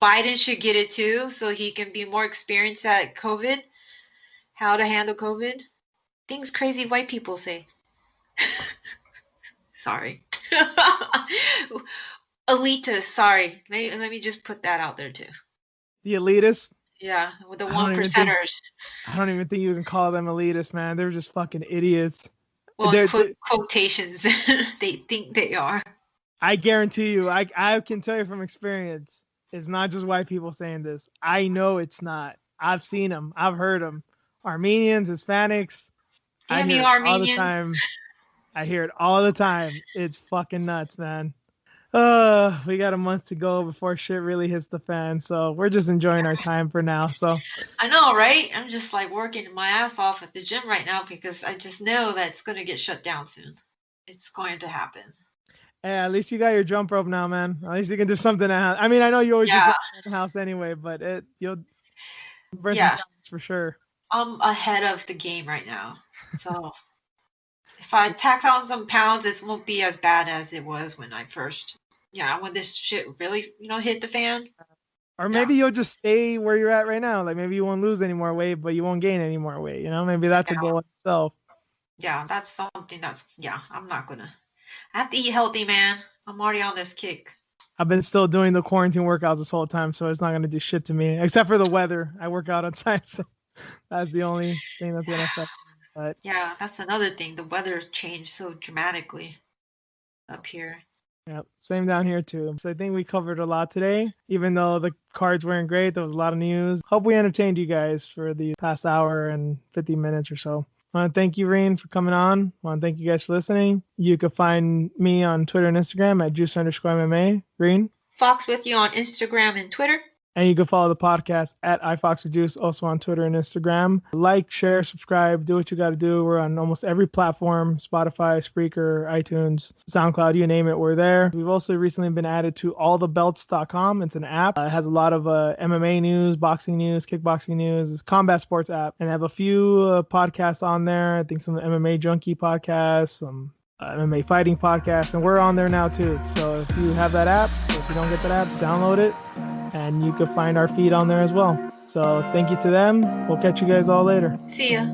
Speaker 2: Biden should get it too, so he can be more experienced at COVID, how to handle COVID. Things crazy white people say. Sorry. Elitist, sorry. Let me just put that out there too.
Speaker 1: The elitists?
Speaker 2: Yeah, with the 1%ers.
Speaker 1: I don't even think you can call them elitists, man. They're just fucking idiots.
Speaker 2: Well, quotations, they think they are.
Speaker 1: I guarantee you, I can tell you from experience, it's not just white people saying this. I know it's not. I've seen them. I've heard them. Armenians, Hispanics.
Speaker 2: Damn you, Armenians.
Speaker 1: All the time. I hear it all the time. It's fucking nuts, man. We got a month to go before shit really hits the fan, so we're just enjoying our time for now. So
Speaker 2: I know, right? I'm just like working my ass off at the gym right now because I just know that it's going to get shut down soon. It's going to happen.
Speaker 1: Hey, at least you got your jump rope now, man. At least you can do something at house. I mean, I know you always do something at the house anyway, but you'll burn some calories for sure.
Speaker 2: I'm ahead of the game right now, so if I tack on some pounds, it won't be as bad as it was when I first. Yeah, when this shit really, hit the fan.
Speaker 1: Or maybe you'll just stay where you're at right now. Like maybe you won't lose any more weight, but you won't gain any more weight. Maybe that's a goal in itself.
Speaker 2: Yeah, that's something I'm not gonna. I have to eat healthy, man. I'm already on this kick.
Speaker 1: I've been still doing the quarantine workouts this whole time, so it's not gonna do shit to me, except for the weather. I work out outside, so that's the only thing that's gonna affect me. But
Speaker 2: yeah, that's another thing. The weather changed so dramatically up here.
Speaker 1: Yep, same down here too. So I think we covered a lot today, even though the cards weren't great. There was a lot of news. Hope we entertained you guys for the past hour and 50 minutes or so. I want to thank you, Reen, for coming on. I want to thank you guys for listening. You can find me on Twitter and Instagram at juice_MMA. Reen?
Speaker 2: Fox with you on Instagram and Twitter.
Speaker 1: And you can follow the podcast at iFoxWithJuice, also on Twitter and Instagram. Like, share, subscribe, do what you got to do. We're on almost every platform, Spotify, Spreaker, iTunes, SoundCloud, you name it, we're there. We've also recently been added to allthebelts.com. It's an app. It has a lot of MMA news, boxing news, kickboxing news. It's a combat sports app. And I have a few podcasts on there. I think some MMA Junkie podcasts, some MMA fighting podcasts, and we're on there now too. So if you have that app, if you don't get that app, download it. And you can find our feed on there as well. So thank you to them. We'll catch you guys all later.
Speaker 2: See ya.